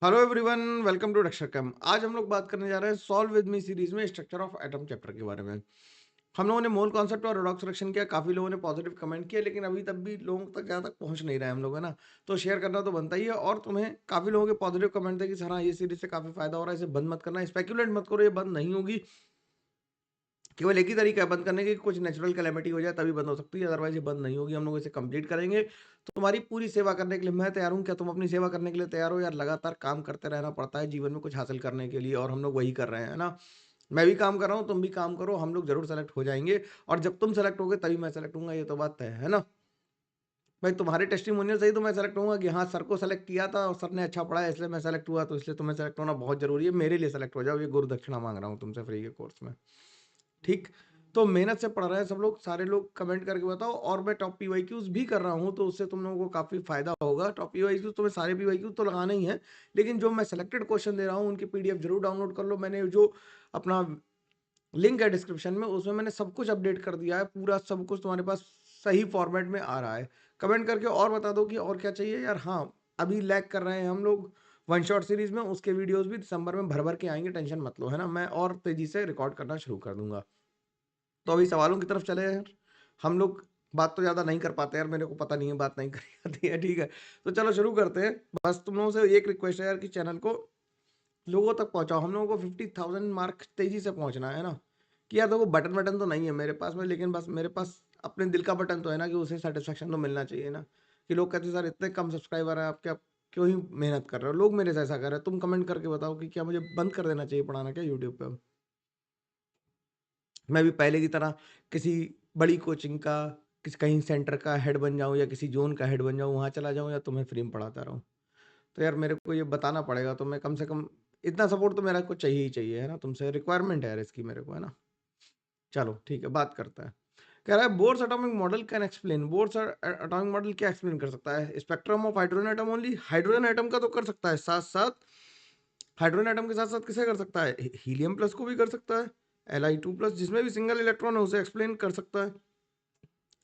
Hello everyone, welcome to डक्षरकम। आज हम लोग बात करने जा रहे हैं सॉल्व विद मी सीरीज में स्ट्रक्चर ऑफ एटम चैप्टर के बारे में। हम लोगों ने मोल कॉन्सेप्ट और रिडॉक्स रिएक्शन किया, काफी लोगों ने पॉजिटिव कमेंट किया, लेकिन अभी तक भी लोगों तक ज़्यादा तक पहुंच नहीं रहे हम लोग, है ना। तो शेयर करना तो बनता ही है। और तुम्हें काफी लोगों के पॉजिटिव कमेंट थे कि सर हाँ, ये सीरीज से काफी फायदा हो रहा है, इसे बंद मत करना, स्पेकुलेट मत करो, ये बंद नहीं होगी। केवल एक ही तरीका है बंद करने की, कुछ नेचुरल कैलेमिटी हो जाए तभी बंद हो सकती है, अदरवाइज ये बंद नहीं होगी। हम लोग इसे कंप्लीट करेंगे। तो तुम्हारी पूरी सेवा करने के लिए मैं तैयार हूँ। क्या तुम अपनी सेवा करने के लिए तैयार हो? यार लगातार काम करते रहना पड़ता है जीवन में कुछ हासिल करने के लिए, और हम लोग वही कर रहे हैं, है ना। मैं भी काम कर रहा हूँ, तुम भी काम करो, हम लोग जरूर सेलेक्ट हो जाएंगे। और जब तुम सेलेक्ट होगे तभी मैं सेलेक्ट होऊंगा, ये तो बात तय है ना। भाई तुम्हारे टेस्टिमोनियल से ही तो मैं सेलेक्ट होऊंगा कि हाँ, सर को सेलेक्ट किया था और सर ने अच्छा पढ़ाया इसलिए मैं सेलेक्ट हुआ, तो इसलिए तुम्हें सेलेक्ट होना बहुत जरूरी है। मेरे लिए सेलेक्ट हो जाओ, ये गुरु दक्षिणा मांग रहा हूँ तुमसे फ्री के कोर्स में। ठीक। तो मेहनत से पढ़ रहे हैं सब लोग, सारे लोग कमेंट करके बताओ। और मैं टॉप पीवाईक्यूज भी कर रहा हूँ, तो उससे तुम लोगों को काफी फायदा होगा। टॉप पीवाईक्यूज तुम्हें सारे पीवाईक्यूज तो लगाने ही है, लेकिन जो मैं सिलेक्टेड क्वेश्चन दे रहा हूँ उनकी पीडीएफ जरूर डाउनलोड कर लो। मैंने जो अपना लिंक है डिस्क्रिप्शन में, उसमें मैंने सब कुछ अपडेट कर दिया है, पूरा सब कुछ तुम्हारे पास सही फॉर्मेट में आ रहा है। कमेंट करके और बता दो कि और क्या चाहिए यार। हाँ, अभी लैग कर रहे हैं हम लोग वन शॉट सीरीज में, उसके वीडियोस भी दिसंबर में भर भर के आएंगे, टेंशन मत लो, है ना। मैं और तेजी से रिकॉर्ड करना शुरू कर दूंगा। तो अभी सवालों की तरफ चले यार। हम लोग बात तो ज्यादा नहीं कर पाते यार, मेरे को पता नहीं है, बात नहीं करी जाती है, ठीक है। तो चलो शुरू करते हैं। बस तुम लोगों से एक रिक्वेस्ट है यार कि चैनल को लोगों तक पहुंचाओ। हम लोगों को 50,000 मार्क तेजी से पहुंचना है ना। कि यार देखो, बटन बटन तो नहीं है मेरे पास में, लेकिन बस मेरे पास अपने दिल का बटन तो है ना, कि उसे सेटिस्फेक्शन तो मिलना चाहिए ना। कि लोग कहते हैं सर इतने कम सब्सक्राइबर है आपके, आप क्यों ही मेहनत कर रहे हो। लोग मेरे से ऐसा कर रहे हैं, तुम कमेंट करके बताओ कि क्या मुझे बंद कर देना चाहिए पढ़ाना क्या यूट्यूब पे। मैं भी पहले की तरह किसी बड़ी कोचिंग का, किसी कहीं सेंटर का हेड बन जाऊं, या किसी जोन का हेड बन जाऊं, वहां चला जाऊं, या तुम्हें फ्री में पढ़ाता रहूं। तो यार मेरे को ये बताना पड़ेगा, तो मैं कम से कम इतना सपोर्ट तो मेरा को चाहिए ही चाहिए, है ना। तुमसे रिक्वायरमेंट है यार इसकी मेरे को, है ना। चलो ठीक है, बात करता है। कह रहा है bourse atomic model can explain. Bourse atomic model क्या एक्सप्लेन कर सकता है? Spectrum of hydrogen atom only. Hydrogen atom का तो कर सकता है, साथ साथ हाइड्रोजन एटम के साथ साथ किसे कर सकता है? हीलियम प्लस को भी कर सकता है। Li2+, जिसमें भी सिंगल इलेक्ट्रॉन है उसे एक्सप्लेन कर सकता है।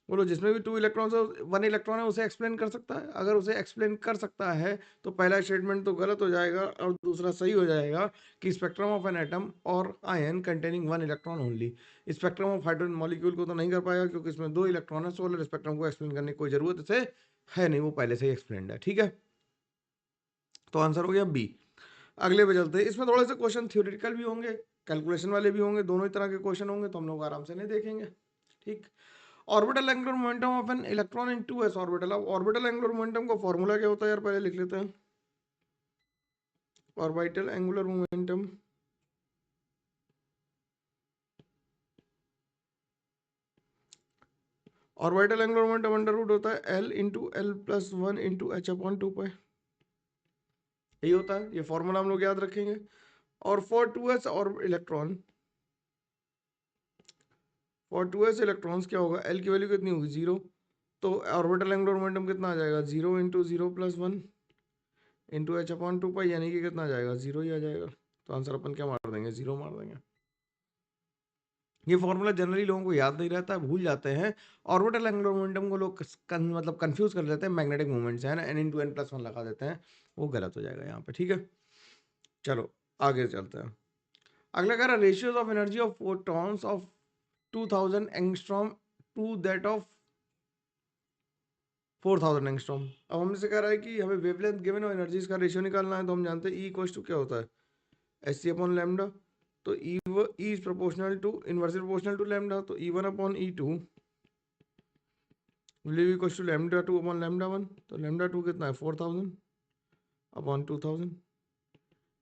बोलो, जिसमें भी 2 इलेक्ट्रॉन है, 1 इलेक्ट्रॉन है, उसे एक्सप्लेन कर सकता है। अगर उसे एक्सप्लेन कर सकता है तो पहला स्टेटमेंट तो गलत हो जाएगा और दूसरा सही हो जाएगा, कि स्पेक्ट्रम ऑफ एन एटम और ion containing 1 electron only. Spectrum of hydrogen molecule को तो नहीं कर पाएगा, क्योंकि इसमें 2 इलेक्ट्रॉन है। सोलर स्पेक्ट्रम को एक्सप्लेन करने की कोई जरूरत इसे है नहीं, वो पहले से ही एक्सप्लेन है, ठीक है। तो आंसर हो गया बी। अगले पे चलते हैं। इसमें थोड़े से क्वेश्चन थ्योरेटिकल भी होंगे, कैलकुलेशन वाले भी होंगे, दोनों ही तरह के क्वेश्चन होंगे, तो हम लोग आराम से नहीं देखेंगे। ठीक। Orbital angular momentum of an electron in 2s orbital. अब ऑर्बिटल एंगुलर मोमेंटम का फॉर्मूला क्या होता है यार, पहले लिख लेते हैं। Orbital angular momentum orbital angular momentum under root होता है L × L+1 × h/2 यही होता है, ये फॉर्मूला हम लोग याद रखेंगे। और फॉर 2s इलेक्ट्रॉन्स क्या होगा? L की वैल्यू कितनी होगी? 0। तो ऑर्बिटल एंगुलर मोमेंटम कितना आ जाएगा? 0 × 0+1 × h/2, यानी कि कितना आ जाएगा? 0 ही आ जाएगा। तो आंसर अपन क्या मार देंगे? 0 मार देंगे। ये फॉर्मूला जनरली लोगों को याद नहीं रहता है, भूल जाते हैं। ऑर्बिटल एंगुलर मोमेंटम को लोग मतलब कंफ्यूज कर लेते हैं मैग्नेटिक मूवमेंट से, है ना। n × n+1 लगा देते हैं, वो गलत हो जाएगा यहाँ पे, ठीक है। चलो आगे चलते हैं। अगला कह रहा है ratios of energy of photons of 2000 angstrom to that of 4000 angstrom. अब हमसे से कह रहा है कि हमें वेवलेंथ गिवन और एनर्जीज का रेशियो निकालना है। तो हम जानते हैं E = क्या होता है? Sc/λ। तो E is proportional to, inversely proportional to lambda. तो E1/E2 will be equals to λ2/λ1। तो λ2 कितना है? 4000/2000,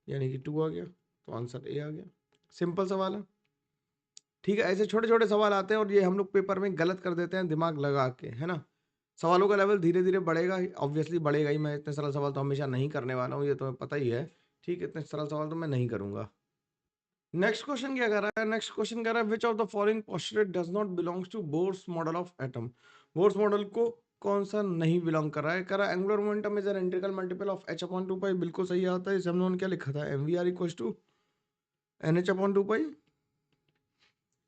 यानी कि 2 आ गया। तो आंसर ए आ गया। सिंपल सवाल है, ठीक है। ऐसे छोटे छोटे सवाल आते हैं और ये हम लोग पेपर में गलत कर देते हैं दिमाग लगा के, है ना। सवालों का लेवल धीरे धीरे बढ़ेगा, ऑब्वियसली बढ़ेगा ही। मैं इतने सरल सवाल तो हमेशा नहीं करने वाला हूँ, ये तुम्हें पता ही है। ठीक है, इतने सरल सवाल तो मैं नहीं करूंगा। नेक्स्ट क्वेश्चन क्या कर रहा है? नेक्स्ट क्वेश्चन कह रहा है which of the following postulate does not belongs to Bohr's model of atom. Bohr's model को कौन सा नहीं बिलोंग कर रहा है? कह रहा है angular momentum is an integral multiple of h/2 बिल्कुल सही आता है। इसे हम लोगों ने क्या लिखा था? mvr = nh/2।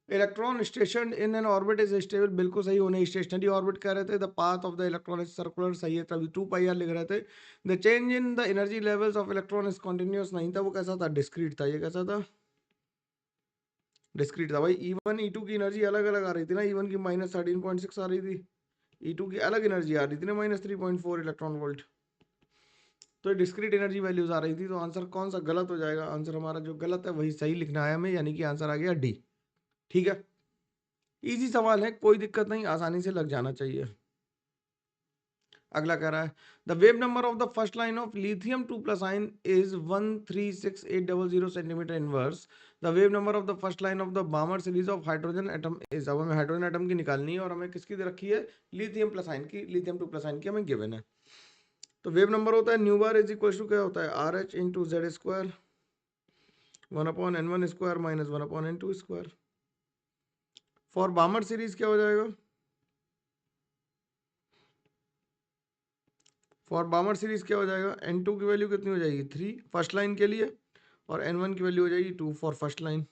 Electron station in an orbit is stable, बिल्कुल सही होने स्टेशनरी ऑर्बिट कह रहे थे। The path of the electron is circular, सही है, तभी 2 πr लिख रहे थे। The change in the energy levels of electron is continuous, नहीं था, वो कैसा था, डिस्क्रीट था। ये कैसा था, डिस्क्रीट था भाई। E1 E2 की एनर्जी अलग अलग आ रही थी ना, E1 की -13.6 आ रही थी, E2 की अलग एनर्जी आ रही थी ना, -3.4 इलेक्ट्रॉन वोल्ट। तो डिस्क्रीट एनर्जी वैल्यूज आ रही थी। तो आंसर कौन सा गलत हो जाएगा, आंसर हमारा जो गलत है वही सही लिखना है हमें, यानी कि आंसर आ गया डी। ठीक है, इजी सवाल है, कोई दिक्कत नहीं, आसानी से लग जाना चाहिए। अगला कह रहा है the wave number of the first line of lithium 2+ ion is 136800 centimetre inverse. The wave number of the first line of the बामर series of hydrogen atom is, अब हमें हाइड्रोजन एटम की निकालनी है और हमें किसकी दे रखी है, लिथियम प्लस आयन की, लिथियम 2+ आयन की हमें गिवन है। तो वेव नंबर होता है nu bar is equal to क्या होता है, R H into Z square 1/n1 square minus 1/n2 square. For Balmer series क्या हो जाएगा, फॉर बामर सीरीज क्या हो जाएगा, n2 की वैल्यू कितनी हो जाएगी 3 फर्स्ट लाइन के लिए, और n1 की वैल्यू हो जाएगी 2 फॉर फर्स्ट लाइन।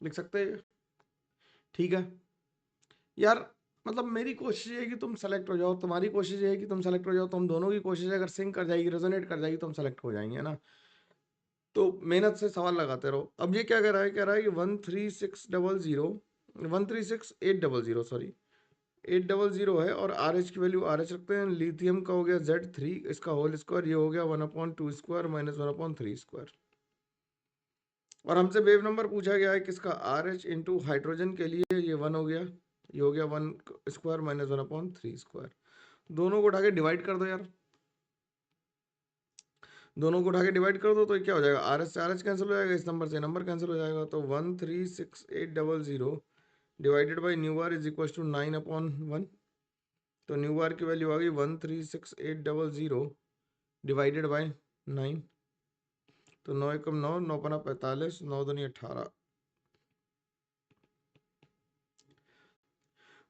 लिख सकते हैं, ठीक है यार। मतलब मेरी कोशिश है कि तुम सेलेक्ट हो जाओ, तुम्हारी कोशिश है कि तुम सेलेक्ट हो जाओ, तो हम दोनों की कोशिश है, अगर सिंक कर जाएगी, रेजोनेट कर जाएगी, तो हम सेलेक्ट हो जाएंगे, है ना। तो मेहनत से सवाल लगाते रहो। अब ये क्या कह रहा है कि 13600 सॉरी 800 है, और आर एच की वैल्यू आर एच रखते हैं, लिथियम का हो गया Z3, इसका होल स्क्वायर, ये हो गया 1/2 स्क्वायर माइनस 1/3 स्क्वायर। और हमसे वेव नंबर पूछा गया है किसका, आर एच इंटू हाइड्रोजन के लिए, ये 1 हो गया, ये हो गया 1 स्क्वायर माइनस 1/3 स्क्वायर। दोनों को उठा के डिवाइड कर दो यार, दोनों को उठा के डिवाइड कर दो, तो क्या हो जाएगा, आर एच से आर एच कैंसिल हो जाएगा, इस नंबर से नंबर कैंसिल हो जाएगा। तो 136,800 divided by nu bar is equal to 9/1। तो न्यू बार की वैल्यू आ गई 136,800 डिवाइडेड बाई 9। तो 9 एकम 9, 9 45, 9 दूनी 18,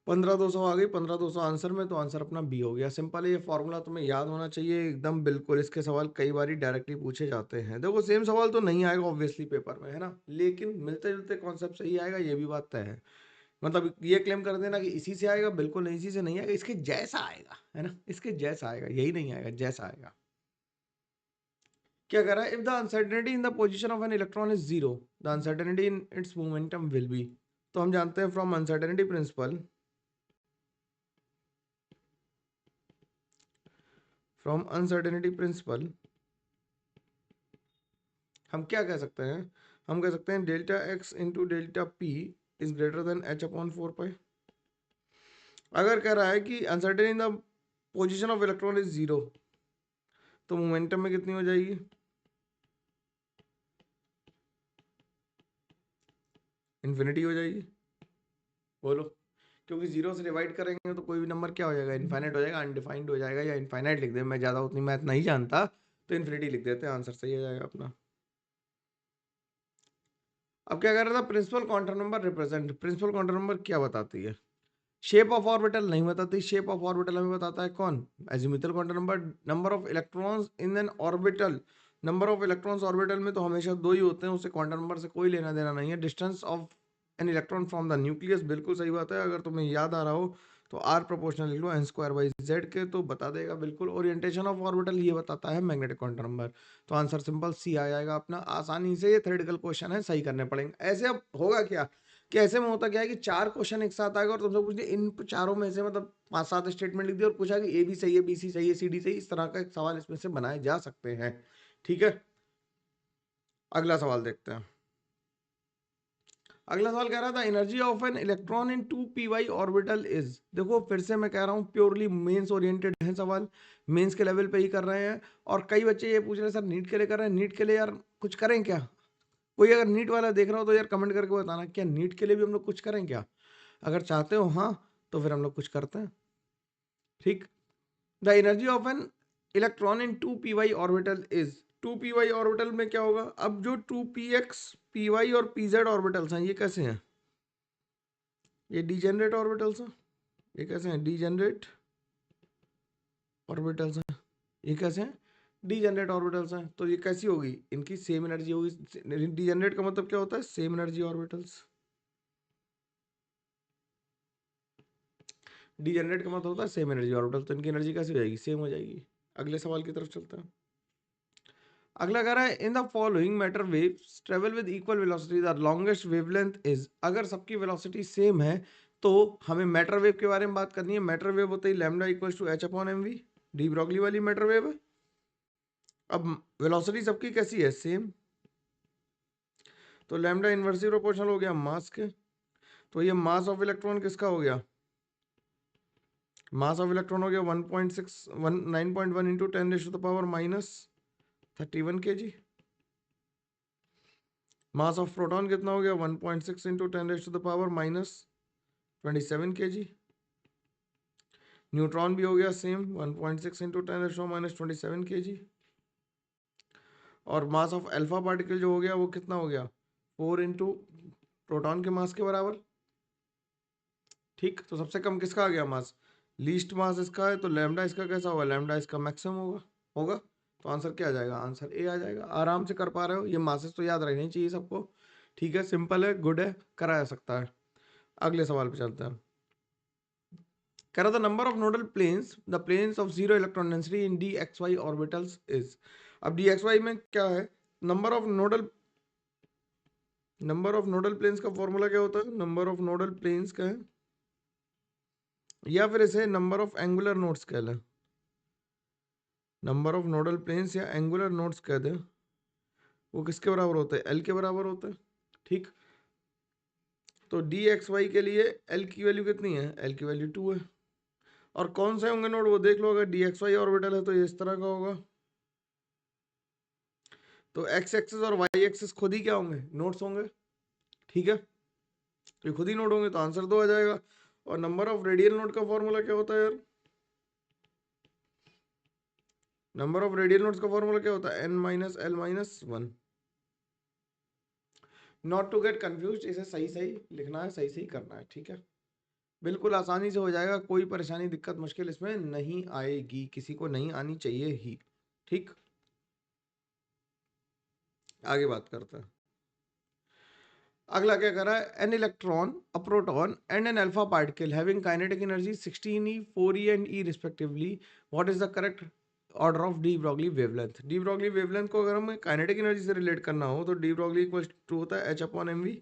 15,200 आ गई, 15,200 आंसर में। तो आंसर अपना बी हो गया। सिंपल है, ये फॉर्मूला तुम्हें याद होना चाहिए एकदम बिल्कुल। इसके सवाल कई बार डायरेक्टली पूछे जाते हैं। देखो सेम सवाल तो नहीं आएगा ऑब्वियसली पेपर में, है ना, लेकिन मिलते जुलते कॉन्सेप्ट से ही आएगा, ये भी बात तय है। मतलब ये क्लेम कर देना कि इसी से आएगा, बिल्कुल नहीं, इसी से नहीं आएगा, इसके जैसा आएगा, है ना, इसके जैसा आएगा, यही नहीं आएगा, जैसा आएगा। क्या कह रहा है, if the uncertainty in the position of an electron is zero, the uncertainty in its momentum will be. तो हम जानते हैं from uncertainty principle, from uncertainty principle हम क्या कह सकते हैं, हम कह सकते हैं delta x into delta P is greater than h/4 पाई। अगर कह रहा है कि uncertain in the position of electron is zero, तो मोमेंटम में कितनी हो जाएगी, इन्फिनिटी हो जाएगी। बोलो, क्योंकि जीरो से डिवाइड करेंगे तो कोई भी नंबर क्या हो जाएगा, इनफाइनाइट हो जाएगा, अनडिफाइंड हो जाएगा, या इनफाइनाइट लिख दे, मैं ज़्यादा उतनी मैथ नहीं जानता, तो इन्फिनिटी लिख देते हैं, आंसर सही हो जाएगा अपना। अब क्या कर रहा था, principal quantum number represent, principal quantum number क्या बताती है, शेप ऑफ ऑर्बिटल नहीं बताती। शेप ऑफ ऑर्बिटल हमें बताता है कौन, azimuthal quantum number. Number of electrons in N orbital, number of electrons orbital में तो हमेशा 2 ही होते हैं, उससे क्वांटम नंबर से कोई लेना देना नहीं है। Distance of an electron from the nucleus, बिल्कुल सही बात है। अगर तुम्हें याद आ रहा हो तो आर प्रोपोर्शनल लिख लो n² के, तो बता देगा बिल्कुल। ओरिएंटेशन ऑफ ऑर्बिटल ये बताता है मैग्नेटिक क्वांटम नंबर। तो आंसर सिंपल सी आ जाएगा अपना, आसानी से। ये थ्योरेटिकल क्वेश्चन है, सही करने पड़ेंगे ऐसे। अब होगा क्या कि ऐसे में होता क्या है कि 4 क्वेश्चन एक साथ आएगा और तुमसे पूछ दिया इन चारों में से, मतलब 5-7 स्टेटमेंट लिख दिया और पूछा कि ए भी सही है, बी सी सही है, सी डी सही, इस तरह का एक सवाल इसमें से बनाए जा सकते हैं। ठीक है, अगला सवाल देखते हैं। अगला सवाल कह रहा था energy of an electron in 2p orbital is. देखो फिर से मैं कह रहा हूँ, प्योरली मेंस ओरिएंटेड है सवाल, मेंस के लेवल पे ही कर रहे हैं। और कई बच्चे ये पूछ रहे हैं सर नीट के लिए कर रहे हैं, नीट के लिए यार कुछ करें क्या। कोई अगर नीट वाला देख रहा हो तो यार कमेंट करके बताना, क्या नीट के लिए भी हम लोग कुछ करें क्या। अगर चाहते हो हाँ, तो फिर हम लोग कुछ करते हैं। ठीक, the energy of an electron in 2p orbital is. 2p orbital में क्या होगा, अब जो 2px py और pz ऑर्बिटल्स हैं, ये कैसे हैं, ये डिजेनरेट ऑर्बिटल्स हैं। ये कैसे हैं, डिजेनरेट ऑर्बिटल्स हैं। ये कैसे हैं, डीजेनरेट ऑर्बिटल्स हैं, तो ये कैसी होगी, इनकी सेम एनर्जी होगी। डीजेनरेट का मतलब क्या होता है, सेम एनर्जी ऑर्बिटल्स। डीजेनरेट का मतलब होता है सेम एनर्जी ऑर्बिटल, तो इनकी एनर्जी कैसी हो जाएगी, सेम हो जाएगी। अगले सवाल की तरफ चलते हैं। अगला कह रहा है in the following matter waves travel with equal velocity, the longest wavelength is. अगर सबकी वेलोसिटी सेम है तो हमें मैटर वेव के बारे में बात करनी है। मैटर वेव होता है lambda equals to h upon m v, de Broglie वाली मैटर वेव है। अब वेलोसिटी सबकी कैसी है, सेम, तो लैम्डा इनवर्सली प्रोपोर्शनल हो गया मास के। तो ये मास ऑफ इलेक्ट्रॉन किसका हो गया, मास ऑफ इलेक्ट्रॉन हो गया 9.1 into 10 raise to the power minus 31 kg। Mass of proton कितना हो गया, 1.6 into 10 raise to the power minus 27 kg। Neutron भी हो गया same, 1.6 into 10 raise to minus 27 kg। और मास ऑफ अल्फा पार्टिकल जो हो गया वो कितना हो गया, 4 इंटू प्रोटॉन के मास के बराबर। ठीक, तो सबसे कम किसका आ गया मास, लीस्ट मास इसका है, तो लैम्डा इसका कैसा होगा, लैम्डा इसका मैक्सिमम होगा होगा तो आंसर क्या आ जाएगा, आंसर ए आ जाएगा। आराम से कर पा रहे हो, ये मासेस तो याद रखनी चाहिए सबको। ठीक है, सिंपल है, गुड है, कराया सकता है। अगले सवाल पे चलते हैं। कह रहा था number of nodal planes, the planes of zero electron density in d x y orbitals is. अब डी एक्स वाई में क्या है, नंबर ऑफ नोडल प्लेन्स का फॉर्मूला क्या होता है, नंबर ऑफ नोडल प्लेन्स का है, या फिर इसे नंबर ऑफ एंगुलर नोड्स कह लें, नंबर ऑफ नोडल प्लेन्स या एंगुलर नोड्स कह दें, वो किसके बराबर होता है, एल के बराबर होता है। ठीक, तो डी एक्स वाई के लिए एल की वैल्यू कितनी है, एल की वैल्यू 2 है। और कौन से होंगे नोड वो देख लो, अगर डी एक्स वाई ऑर्बिटल है तो ये इस तरह का होगा, तो एक्स एक्सिस और वाई एक्सिस खुद ही क्या होंगे, नोड्स होंगे। ठीक है, तो ये खुद ही नोड होंगे, तो आंसर 2 आ जाएगा। और नंबर ऑफ रेडियल नोड का फॉर्मूला क्या होता है यार, नंबर ऑफ रेडियल नोड्स का फॉर्मूला क्या होता है, n minus l minus 1। Not to get confuse, इसे सही सही लिखना है, सही सही करना है। ठीक है, बिल्कुल आसानी से हो जाएगा, कोई परेशानी दिक्कत मुश्किल इसमें नहीं आएगी, किसी को नहीं आनी चाहिए ही। ठीक, आगे बात करते हैं। अगला क्या कर रहा है, an electron, a proton and an alpha particle having kinetic energy 16e 4e and e respectively, what is the correct order of de Broglie wavelength. डी ब्रॉगली वेवलेंथ को अगर हमें काइनेटिक एनर्जी से रिलेट करना हो तो डी ब्रॉगली इक्वल टू होता है एच अपॉन एम वी।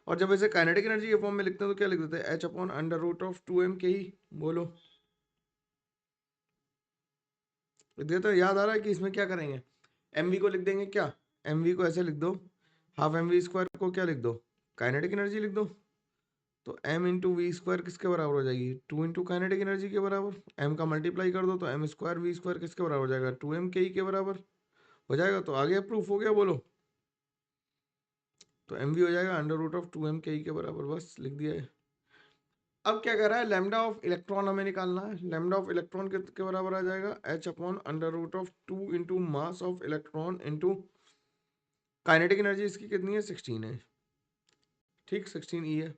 और जब इसे काइनेटिक एनर्जी के फॉर्म में लिखते हैं तो क्या लिख देते हैं, h upon under root of 2m के ही। बोलो, देते याद आ रहा है कि इसमें क्या करेंगे, एम वी को लिख देंगे क्या, एम वी को ऐसे लिख दो, हाफ एम वी स्क्वायर को क्या लिख दो, काइनेटिक एनर्जी लिख दो। तो m इंटू वी स्क्वायर किसके बराबर हो जाएगी, 2 इंटू काइनेटिक एनर्जी के बराबर। m का मल्टीप्लाई कर दो तो m स्क्वायर वी स्क्वायर किसके बराबर हो जाएगा, 2m के ई के बराबर हो जाएगा। तो आगे प्रूफ हो गया, बोलो। तो m वी हो जाएगा अंडर रूट ऑफ 2m के ई के बराबर, बस लिख दिया है। अब क्या कर रहा है, लैम्डा ऑफ इलेक्ट्रॉन हमें निकालना है। लैम्डा ऑफ इलेक्ट्रॉन के बराबर आ जाएगा h upon under root of 2 into mass of electron into kinetic energy इसकी कितनी है, 16 है। ठीक, 16 ई है।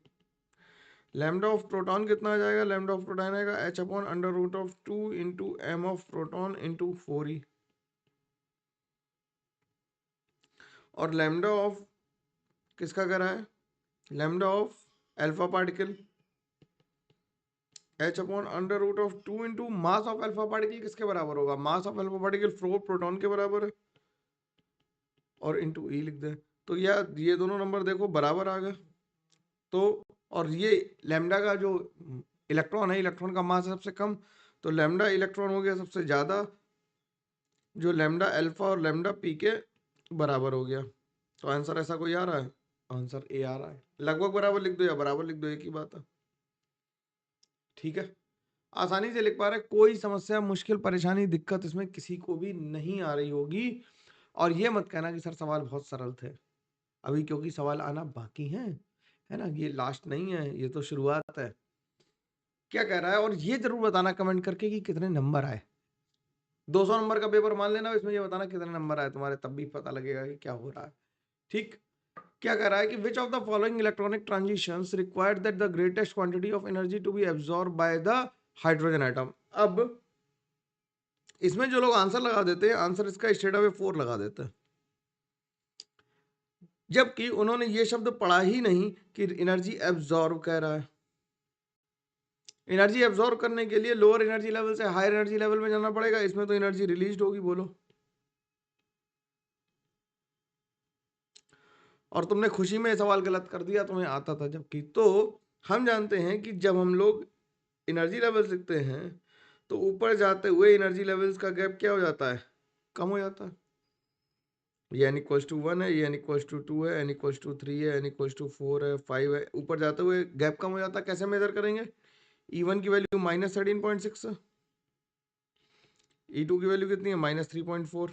लैम्डा ऑफ प्रोटॉन कितना आ जाएगा, लैम्डा ऑफ प्रोटॉन आएगा h upon under root of 2 into m of proton into 4e। और लैम्डा ऑफ किसका करा है, lambda of alpha particle h upon under root of 2 into mass of alpha particle किसके बराबर होगा, mass of alpha particle 4 proton के बराबर है, और इंटू ई लिख दे। तो यार ये दोनों नंबर देखो बराबर आ गए। तो और ये लैम्डा का जो इलेक्ट्रॉन है, इलेक्ट्रॉन का मास है सबसे कम, तो लैम्डा इलेक्ट्रॉन हो गया सबसे ज्यादा, जो लैम्डा अल्फा और लैम्डा पी के बराबर हो गया। तो आंसर ऐसा कोई आ रहा है, आंसर ए आ रहा है। लगभग बराबर लिख दो या बराबर लिख दो, एक ही बात है। ठीक है, आसानी से लिख पा रहे, कोई समस्या मुश्किल परेशानी दिक्कत इसमें किसी को भी नहीं आ रही होगी। और ये मत कहना कि सर सवाल बहुत सरल थे, अभी क्योंकि सवाल आना बाकी हैं, है ना, ये लास्ट नहीं है, ये तो शुरुआत है। क्या कह रहा है, और ये जरूर बताना कमेंट करके कि कितने नंबर आए। 200 नंबर का पेपर मान लेना, इसमें ये बताना कितने नंबर आए तुम्हारे, तब भी पता लगेगा कि क्या हो रहा है। ठीक, क्या कह रहा है कि which of the following electronic transitions required that the greatest quantity of energy to be absorb by the hydrogen atom. अब इसमें जो लोग आंसर लगा देते हैं, आंसर इसका स्टेट अवे 4 लगा देते हैं, जबकि उन्होंने ये शब्द पढ़ा ही नहीं कि एनर्जी एब्जॉर्ब कह रहा है। एनर्जी एब्जॉर्ब करने के लिए लोअर एनर्जी लेवल से हायर एनर्जी लेवल में जाना पड़ेगा, इसमें तो एनर्जी रिलीज होगी। बोलो। और तुमने खुशी में सवाल गलत कर दिया, तुम्हें आता था जबकि। तो हम जानते हैं कि जब हम लोग एनर्जी लेवल लिखते हैं तो ऊपर जाते हुए एनर्जी लेवल्स का गैप क्या हो जाता है, कम हो जाता है। ये n इक्वल्स टू 1 है, ये n इक्वल्स टू 2 है, n इक्वल्स टू 3 है, n इक्वल्स टू 4 है, 5 है, ऊपर जाते हुए गैप कम हो जाता है। कैसे मेजर करेंगे? E1 की वैल्यू -13.6 है, E2 की वैल्यू कितनी है, -3.4,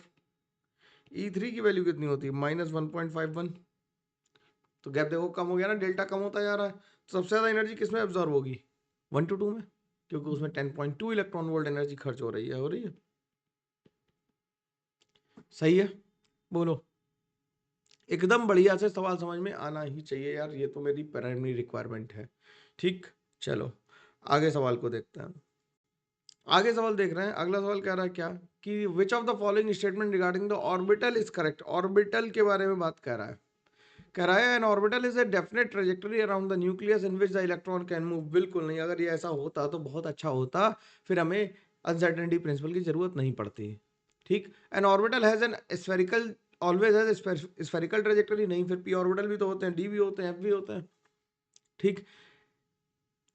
E3 की वैल्यू कितनी होती है, -1.51। तो गैप देखो कम हो गया ना, डेल्टा कम होता जा रहा है। तो सबसे ज्यादा एनर्जी किसमें एब्जॉर्ब होगी, 1 to 2 में, क्योंकि उसमें 10.2 इलेक्ट्रॉन वोल्ट एनर्जी खर्च हो रही है। सही है, बोलो। एकदम बढ़िया से सवाल समझ में आना ही चाहिए यार, ये तो मेरी प्राइमरी रिक्वायरमेंट है। ठीक, चलो आगे सवाल को देखते हैं। आगे सवाल देख रहे हैं। अगला सवाल कह रहा है क्या कि which of the following statement regarding the orbital is correct. Orbital के बारे में बात कर रहा है। कह रहा है N orbital is a definite trajectory around the nucleus in which the electron can move. बिल्कुल नहीं, अगर ये ऐसा होता तो बहुत अच्छा होता, फिर हमें अनसर्टेनिटी प्रिंसिपल की जरूरत नहीं पड़ती। ठीक, an orbital has an spherical always has spherical trajectory. नहीं, फिर पी ऑर्बिटल भी तो होते हैं, डी भी होते हैं, एफ भी होते हैं। ठीक,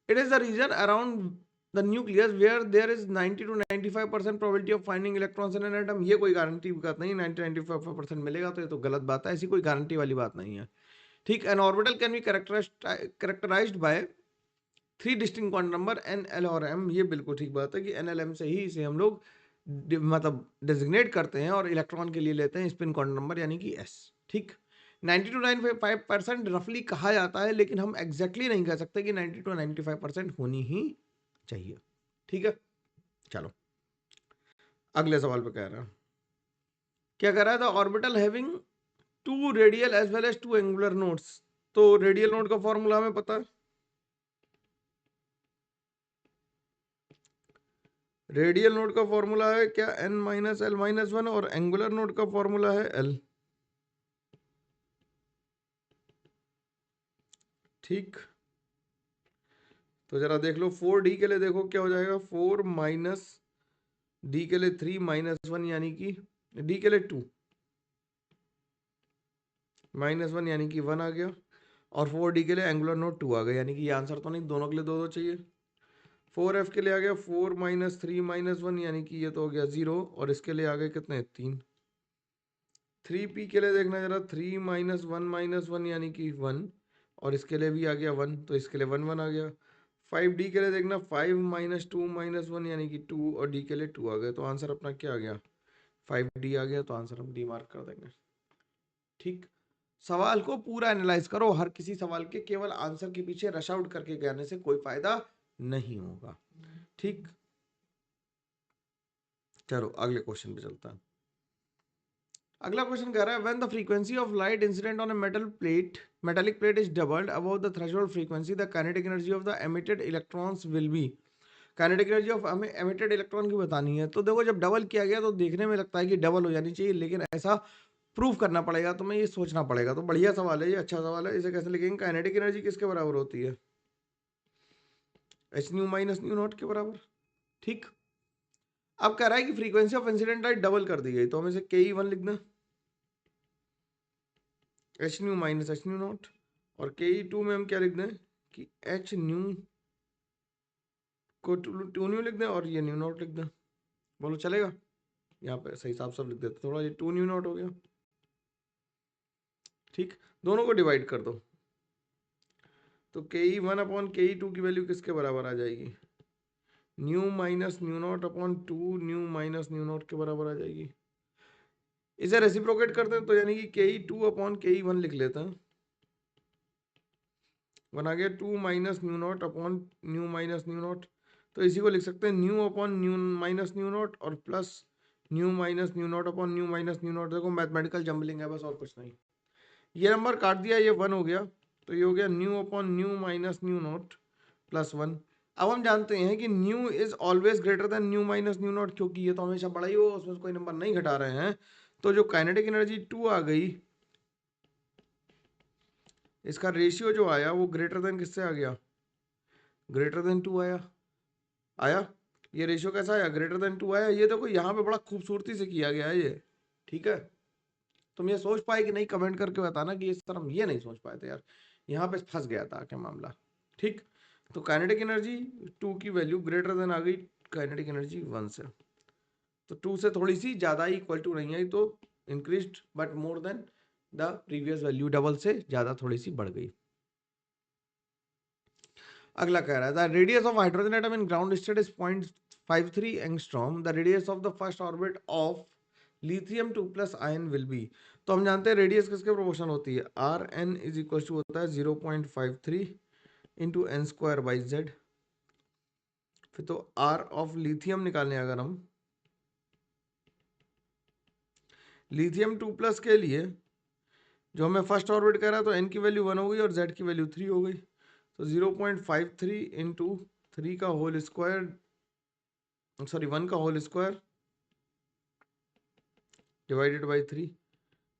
it is the region around the nucleus where there is 90 to 95% probability of finding electrons in an atom. ये कोई गारंटी की बात नहीं, 90-95% मिलेगा तो ये तो गलत बात है, ऐसी कोई गारंटी वाली बात नहीं है। ठीक, an orbital can be characterised by 3 distinct quantum number n, l और एम। ये बिल्कुल ठीक बात है कि एन एल एम से ही इसे हम लोग मतलब डेजिग्नेट करते हैं और इलेक्ट्रॉन के लिए लेते हैं स्पिन क्वांटम नंबर यानी कि एस। ठीक, 90 to 95% रफली कहा जाता है, लेकिन हम एग्जैक्टली नहीं कह सकते कि 90 to 95% होनी ही चाहिए। ठीक है, चलो अगले सवाल पे कह रहा है, क्या कह रहा है, the orbital having 2 radial as well as 2 angular nodes. तो रेडियल नोड का फॉर्मूला हमें पता है, रेडियल नोड का फॉर्मूला है क्या, n-l-1, और एंगुलर नोड का फॉर्मूला है l। ठीक, तो जरा देख लो 4d के लिए, देखो क्या हो जाएगा, 4 माइनस d के लिए 3 -1 यानी कि d के लिए 2 -1 यानी कि 1 आ गया, और 4d के लिए एंगुलर नोड 2 आ गया, यानी कि ये आंसर तो नहीं, दोनों के लिए 2 2 चाहिए। 4f के लिए आ गया 4 - 3 - 1 यानी कि ये तो हो गया 0, और इसके लिए आ गए कितने, 3। 3p के लिए देखना जरा, 3 - 1 - 1 यानी कि 1, और इसके लिए भी आ गया 1, तो इसके लिए 1 1 आ गया। 5d के लिए देखना, 5 - 2 - 1 यानी कि 2, और d के लिए 2 आ गया, तो आंसर अपना क्या आ गया, 5d आ गया, तो आंसर हम डी मार्क कर देंगे। ठीक, सवाल को पूरा एनालाइज करो, हर किसी सवाल के केवल आंसर के पीछे रश आउट करके जाने से कोई फायदा नहीं होगा। ठीक, चलो अगले क्वेश्चन पे चलता है। अगला क्वेश्चन कह रहा है when the frequency of light incident on a metallic plate is doubled above the threshold frequency, the kinetic energy of the emitted electrons will be. Kinetic energy of हमें एमिटेड इलेक्ट्रॉन की बतानी है। तो देखो जब डबल किया गया तो देखने में लगता है कि डबल हो जानी चाहिए, लेकिन ऐसा प्रूव करना पड़ेगा, तो मैं ये सोचना पड़ेगा। तो बढ़िया सवाल है ये, अच्छा सवाल है। इसे कैसे लिखेंगे, काइनेटिक एनर्जी किसके बराबर होती है, H new minus nu not के बराबर। ठीक, अब कह रहा है कि frequency of incident light double कर दी गई, तो हम इसे के ई 1 लिखना, H new minus H nu naught, और के ई 2 में हम क्या लिख दें कि एच न्यू को टू न्यू लिख दें, और ये न्यू नॉट लिख दें। बोलो चलेगा, यहाँ पे सही हिसाब से लिख देते, थोड़ा ये 2 न्यू नॉट हो गया। ठीक, दोनों को डिवाइड कर दो, तो के ई 1 अपॉन के ई 2 की वैल्यू किसके बराबर आ जाएगी, new minus nu naught upon 2 new minus nu not के बराबर आ जाएगी। इसे रेसिप्रोकेट करते हैं, तो यानी कि के ई 2 अपॉन के ई 1 लिख लेते हैं, बना गया 2 minus nu naught upon nu minus nu naught. तो इसी को लिख सकते हैं nu upon nu minus nu naught, और plus nu minus nu naught upon nu minus nu naught. देखो मैथमेटिकल जम्बलिंग है बस, और कुछ नहीं। ये नंबर काट दिया, ये 1 हो गया, तो ये हो गया new upon nu minus nu not plus 1। अब हम जानते हैं कि new is always greater than new minus nu not, क्योंकि ये तो हमेशा बड़ा ही होगा, उसमें कोई नंबर नहीं घटा रहे हैं। तो जो काइनेटिक एनर्जी 2 आ गई, इसका रेशियो जो आया वो ग्रेटर देन किससे आ गया, ग्रेटर देन 2 आया। आया ये रेशियो कैसा आया, ग्रेटर देन 2 आया। ये देखो यहाँ पे बड़ा खूबसूरती से किया गया है ये, ठीक है। तुम ये सोच पाए कि नहीं, कमेंट करके बताना कि इस तरह हम ये नहीं सोच पाए थे यार, यहाँ पे फंस गया था क्या मामला, ठीक। तो काइनेटिक एनर्जी 2 की वैल्यू ग्रेटर देन आ गई काइनेटिक एनर्जी 1 से। तो 2 से थोड़ी सी ज्यादा ही, इक्वल टू नहीं आई तो increased but more than the previous value, double से ज्यादा थोड़ी सी बढ़ गई। अगला कह रहा है the radius of hydrogen atom in ground state is 0.53 angstrom, the radius of the first orbit of lithium 2 plus ion will be. तो हम जानते हैं रेडियस किसके प्रोपोर्शनल होती है, r n is equal to होता है 0.53 into n square by z. फिर तो आर ऑफ लिथियम निकालने अगर हम लिथियम 2 प्लस के लिए जो हमें फर्स्ट ऑर्बिट कह रहा है, तो एन की वैल्यू 1 हो गई और जेड की वैल्यू 3 हो गई। तो 0.53 इंटू 3 का होल स्क्वायर, सॉरी 1 का होल स्क्वायर डिवाइडेड बाई 3,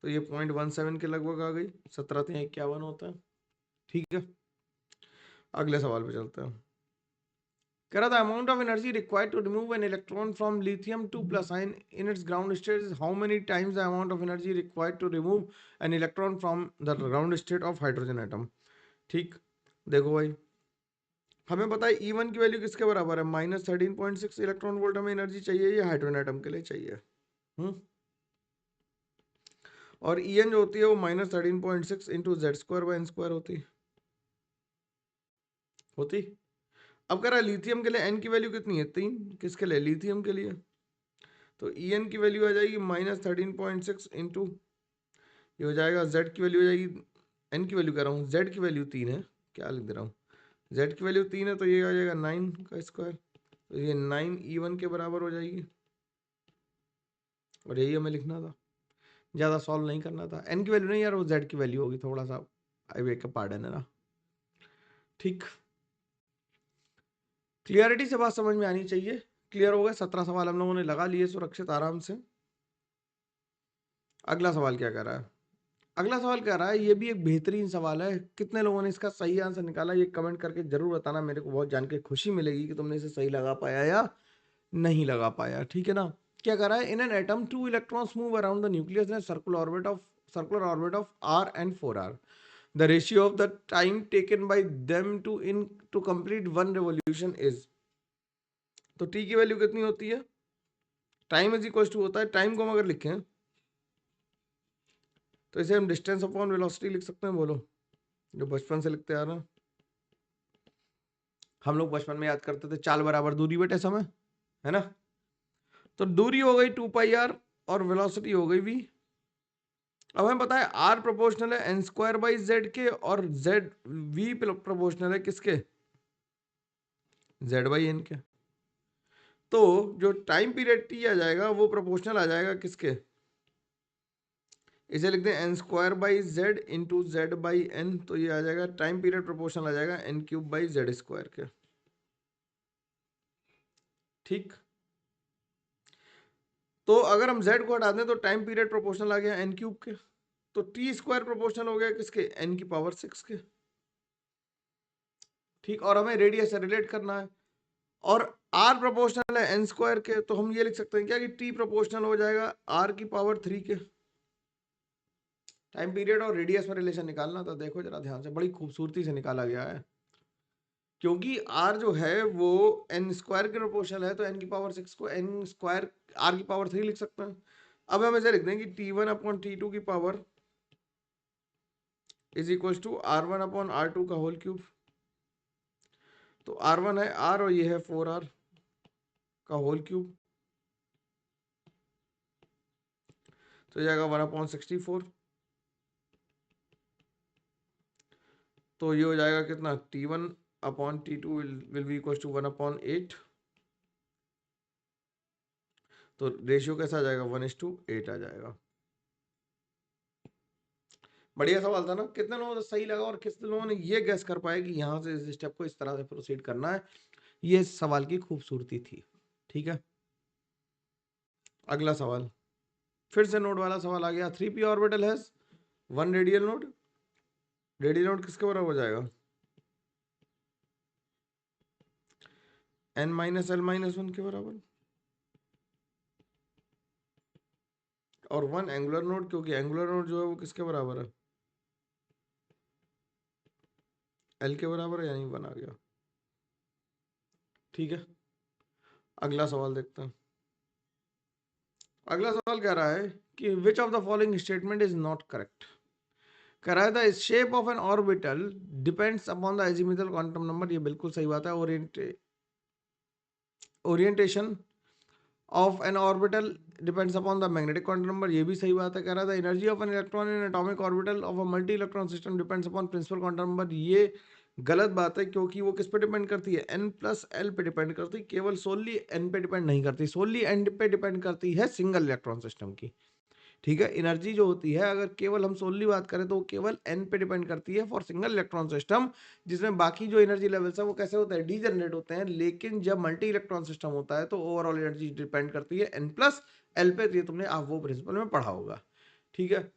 तो ये 0.17 के लगभग आ गई। 17 से 51 होता है, ठीक है। अगले सवाल पे चलते हैं। कह रहा था amount of energy required to remove an electron from lithium 2 plus ion in its ground state is how many times the amount of energy required to remove an electron from the ground state of hydrogen atom. ठीक, देखो भाई हमें पता है E1 की value किसके बराबर है, -13.6 इलेक्ट्रॉन वोल्ट हमें एनर्जी चाहिए, ये हाइड्रोजन एटम के लिए चाहिए। और En जो होती है वो -13.6 into Z square by n square होती। अब कह रहा है लिथियम के लिए एन की वैल्यू कितनी है, 3, किसके लिए, लिथियम के लिए। तो En की वैल्यू आ जाएगी -13.6 इंटू, ये हो जाएगा जेड की वैल्यू हो जाएगी, एन की वैल्यू कह रहा हूँ, जेड की वैल्यू 3 है, क्या लिख दे रहा हूँ, जेड की वैल्यू 3 है, तो ये आ जाएगा 9 का स्क्वायर, तो ये 9 E1 के बराबर हो जाएगी। और यही हमें लिखना था, ज़्यादा सॉल्व नहीं करना था। एन की वैल्यू नहीं यार, वो जेड की वैल्यू होगी, थोड़ा सा आई बेक का पार्डन है ना, ठीक। क्लियरिटी से बात समझ में आनी चाहिए। क्लियर हो गए, 17 सवाल हम लोगों ने लगा लिए सुरक्षित आराम से। अगला सवाल क्या कह रहा है, अगला सवाल कह रहा है, ये भी एक बेहतरीन सवाल है, कितने लोगों ने इसका सही आंसर निकाला ये कमेंट करके जरूर बताना, मेरे को बहुत जान के खुशी मिलेगी कि तुमने इसे सही लगा पाया या नहीं लगा पाया, ठीक है ना। क्या कह रहा है, in an atom 2 electrons move around the nucleus in circular orbit of r and 4r. The ratio of the time taken by them to complete one revolution is। तो t की वैल्यू कितनी होती है, टाइम इज इक्वल टू होता है, time को हम अगर लिखें तो इसे हम डिस्टेंस अपॉन वेलोसिटी लिख सकते हैं, बोलो, जो बचपन से लिखते आ रहे हैं हम लोग, बचपन में याद करते थे चाल बराबर दूरी बटे समय, है ना। तो दूरी हो गई 2πr और वेलोसिटी हो गई v। अब हमें पता है r प्रोपोर्शनल है n स्क्वायर बाई जेड के, और z v प्रोपोर्शनल है किसके, z बाई n के। तो जो टाइम पीरियड t आ जाएगा वो प्रोपोर्शनल आ जाएगा किसके, इसे लिखते हैं n square by z into Z by n, तो ये आ जाएगा टाइम पीरियड प्रोपोर्शनल आ जाएगा n cube by z square के, ठीक। तो अगर हम z को हटा दें तो टाइम पीरियड प्रोपोर्शनल आ गया एन क्यूब के, तो टी स्क्वायर प्रोपोर्शनल हो गया किसके, एन की पावर 6 के, ठीक। और हमें रेडियस से रिलेट करना है, और r प्रोपोर्शनल है एन स्क्वायर के, तो हम ये लिख सकते हैं क्या कि t प्रोपोर्शनल हो जाएगा r की पावर 3 के। टाइम पीरियड और रेडियस में रिलेशन निकालना था, देखो जरा ध्यान से, बड़ी खूबसूरती से निकाला गया है, क्योंकि r जो है वो n स्क्वायर के प्रोपोर्शनल है, तो n की पावर 6 को n स्क्वायर r की पावर 3 लिख सकते हैं। अब हम ऐसे लिख दें कि t1 अपॉन t2 की power is equal to r1 upon r2 का होल क्यूब। तो r1 है r और ये है 4r का होल क्यूब, तो जाएगा 1/64। तो ये हो जाएगा कितना, t1 upon t2 will be equal to 1/8। तो रेशियो कैसा आ जाएगा, 1:8 आ जाएगा। बढ़िया सवाल था ना, कितने लोगों को सही लगा और कितने लोगों ने ये गैस कर पाया कि यहाँ से इस स्टेप को इस तरह से प्रोसीड करना है। ये इस सवाल की खूबसूरती थी। ठीक है, अगला सवाल फिर से नोड वाला सवाल आ गया। 3p orbital has 1 radial node. Radial node किसके बराबर हो जाएगा? n माइनस एल माइनस 1 के बराबर। और 1 एंगुलर नोड, क्योंकि एंगुलर नोड जो है वो किसके बराबर है? एल के बराबर है, यानी 1 आ गया। ठीक है, अगला सवाल देखते हैं। अगला सवाल कह रहा है कि which of the following statement is not correct. कह रहा है the shape of an orbital depends upon the azimuthal quantum number. ये बिल्कुल सही बात है। Orientation of an orbital depends upon the magnetic quantum number. ये भी सही बात है। कह रहा है the energy of an electron in atomic orbital of a multi electron system depends upon principal quantum number. ये गलत बात है, क्योंकि वो किस पे डिपेंड करती है? n प्लस एल पे डिपेंड करती है, केवल सोनली n पे डिपेंड नहीं करती। सोनली n पे डिपेंड करती है सिंगल इलेक्ट्रॉन सिस्टम की। ठीक है, एनर्जी जो होती है, अगर केवल हम सोनली बात करें तो वो केवल n पे डिपेंड करती है फॉर सिंगल इलेक्ट्रॉन सिस्टम, जिसमें बाकी जो एनर्जी लेवल्स है वो कैसे होते हैं? डी जनरेट होते हैं। लेकिन जब मल्टी इलेक्ट्रॉन सिस्टम होता है तो ओवरऑल एनर्जी डिपेंड करती है n प्लस एल पे। ये तुमने आप वो प्रिंसिपल में पढ़ा होगा। ठीक है,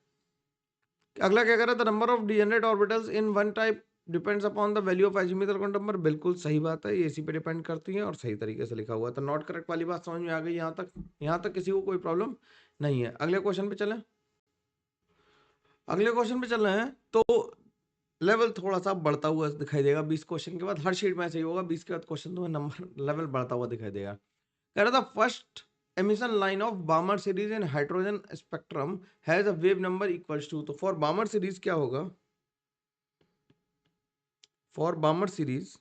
अगला क्या कर रहा है? The number of degenerate orbitals in one type depends upon the value of azimuthal quantum number. बिल्कुल सही बात है, ये इसी पे डिपेंड करती है और सही तरीके से लिखा हुआ है। तो नॉट करेक्ट वाली बात समझ में आ गई यहाँ तक किसी को कोई प्रॉब्लम नहीं है। अगले क्वेश्चन पे चलें। अगले क्वेश्चन पे चल रहे हैं तो लेवल थोड़ा सा बढ़ता हुआ दिखाई देगा। 20 क्वेश्चन के बाद हर शीट में ऐसे ही होगा। 20 के बाद क्वेश्चन तो नंबर लेवल बढ़ता हुआ दिखाई देगा। कह रहा था first emission line of Balmer series in hydrogen spectrum has a wave number equals to। तो फॉर बामर सीरीज क्या होगा? For Balmer series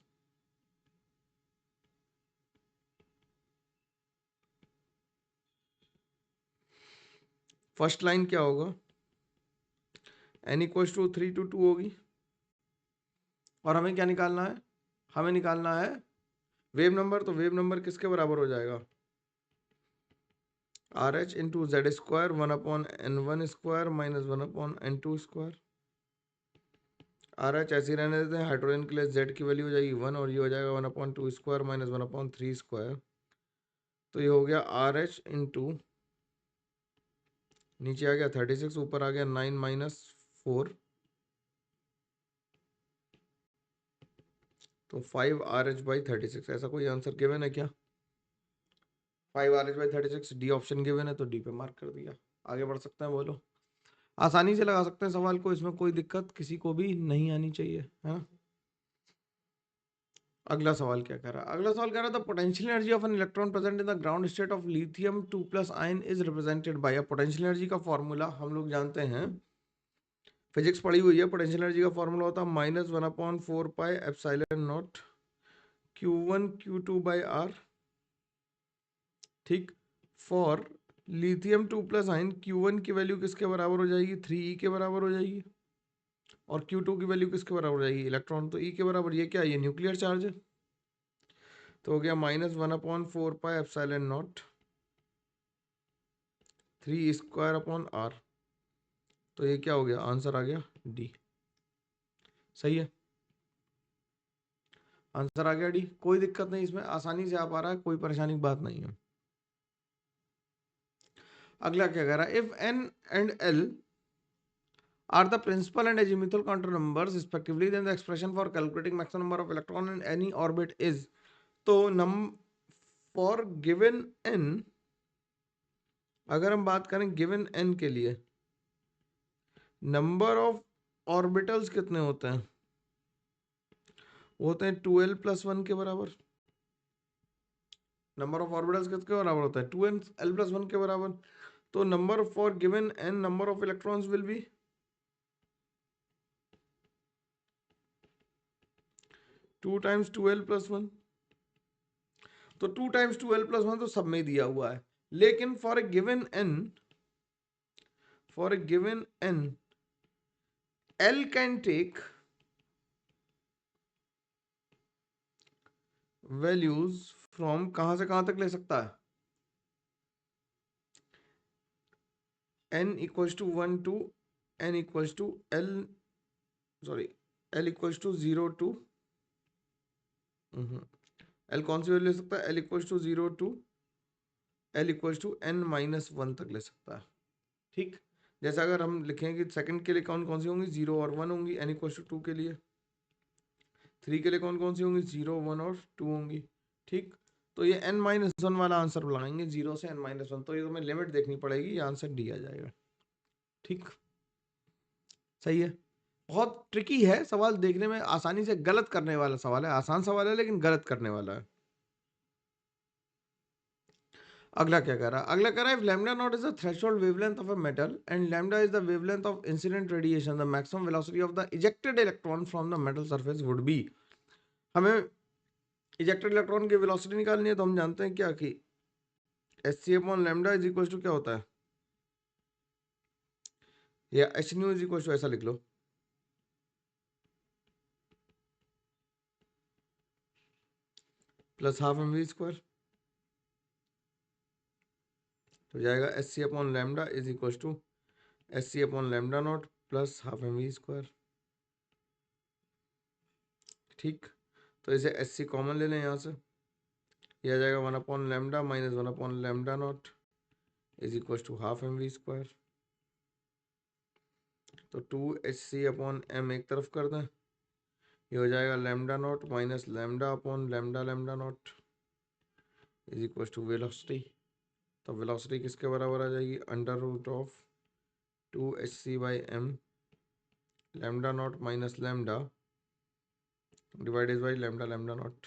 first line क्या होगा? n इक्वल्स टू 3 to 2 होगी। और हमें क्या निकालना है? हमें निकालना है वेव नंबर। तो वेव नंबर किसके बराबर हो जाएगा? Are H into Z square 1/n1 square minus 1/n2 square. R H ऐसे ही रहने देते हैं। हाइड्रोजन के लिए जेड की वैल्यू हो जाएगी 1 और ये हो जाएगा 1/2 स्क्वायर माइनस 1/3 स्क्वायर। तो ये हो गया आर एच इंटू, नीचे आ गया 36, ऊपर आ गया 9 माइनस 4, तो 5 RH/36। ऐसा कोई आंसर गिवन है क्या? 5 RH/36 डी ऑप्शन गिवन है, तो डी पे मार्क कर दिया। आगे बढ़ सकते हैं, बोलो। आसानी से लगा सकते हैं सवाल को, इसमें कोई दिक्कत किसी को भी नहीं आनी चाहिए, है ना। अगला सवाल क्या कह रहा है? अगला सवाल कह रहा था potential energy of an electron present in the ground state of lithium 2+ ion is represented by. A potential energy का फॉर्मूला हम लोग जानते हैं, फिजिक्स पढ़ी हुई है। पोटेंशियल एनर्जी का फॉर्मूला होता है -1/4πε0 Q1 Q2/R। ठीक, फॉर लिथियम 2+ आयन Q1 की वैल्यू किसके बराबर हो जाएगी? 3e के बराबर हो जाएगी। और Q2 की वैल्यू किसके बराबर हो जाएगी? इलेक्ट्रॉन तो e के बराबर। ये क्या है? ये न्यूक्लियर चार्ज है। तो हो गया -1/4πε0 3 स्क्वायर/R। तो ये क्या हो गया? आंसर आ गया डी। सही है, आंसर आ गया डी। कोई दिक्कत नहीं, इसमें आसानी से आ पा रहा है, कोई परेशानी की बात नहीं है। अगला क्या कह रहा है? If n and l are the principal and azimuthal quantum numbers respectively, then the expression for calculating maximum number of electron in any orbit is। तो नम फॉर गिवन n, अगर हम बात करें गिवन n के लिए, नंबर ऑफ ऑर्बिटल्स कितने होते हैं? होते हैं 2l+1 के बराबर। नंबर ऑफ ऑर्बिटल्स किसके बराबर होता है? 2l+1 के बराबर। तो number for given n, number of electrons will be 2 times 2l+1। तो 2 times 2l+1 तो सब में दिया हुआ है, लेकिन for a given n l can take values from, कहां से कहां तक ले सकता है? n equals to 1 to n equals to l, sorry, l equals to 0 to l कौन सी वैल्यू ले सकता है? L equals to 0 to l equals to n-1 तक ले सकता है। ठीक, जैसा अगर हम लिखेंगे कि सेकंड के लिए कौन कौन सी होंगी, 0 और 1 होंगी, n इक्वल्स टू 2 के लिए, 3 के लिए कौन कौन सी होंगी, 0 1 और 2 होंगी। ठीक, तो ये n-1 वाला आंसर लगाएंगे, 0 से n-1, तो ये तुम्हें लिमिट देखनी पड़ेगी, ये आंसर डी आ जाएगा। ठीक, सही है। बहुत ट्रिकी है सवाल, देखने में आसानी से गलत करने वाला सवाल है, आसान सवाल है लेकिन गलत करने वाला है। अगला क्या कह रहा है? अगला कह रहा है if lambda not is the threshold wavelength of a metal and lambda is the wavelength of incident radiation, the maximum velocity of the ejected electron from the metal surface would be. हमें ejected electron की velocity निकालनी है, तो हम जानते हैं क्या कि h upon lambda is equal to क्या होता है, या h nu is equal to, ऐसा लिख लो, plus half m v square, तो जाएगा h c upon lambda is equal to h c upon lambda not plus half m v square. ठीक, तो इसे एच सी कॉमन ले लें यहाँ से, यह आ जाएगा 1 upon lambda minus 1 upon lambda not is equal to half m v square. तो 2hc अपॉन एम एक तरफ कर दें, ये हो जाएगा lambda not minus lambda upon lambda lambda not is equal to velocity. तो वेलोसिटी किसके बराबर आ जाएगी, under root of 2hc by m lambda not minus lambda divided by lambda lambda not.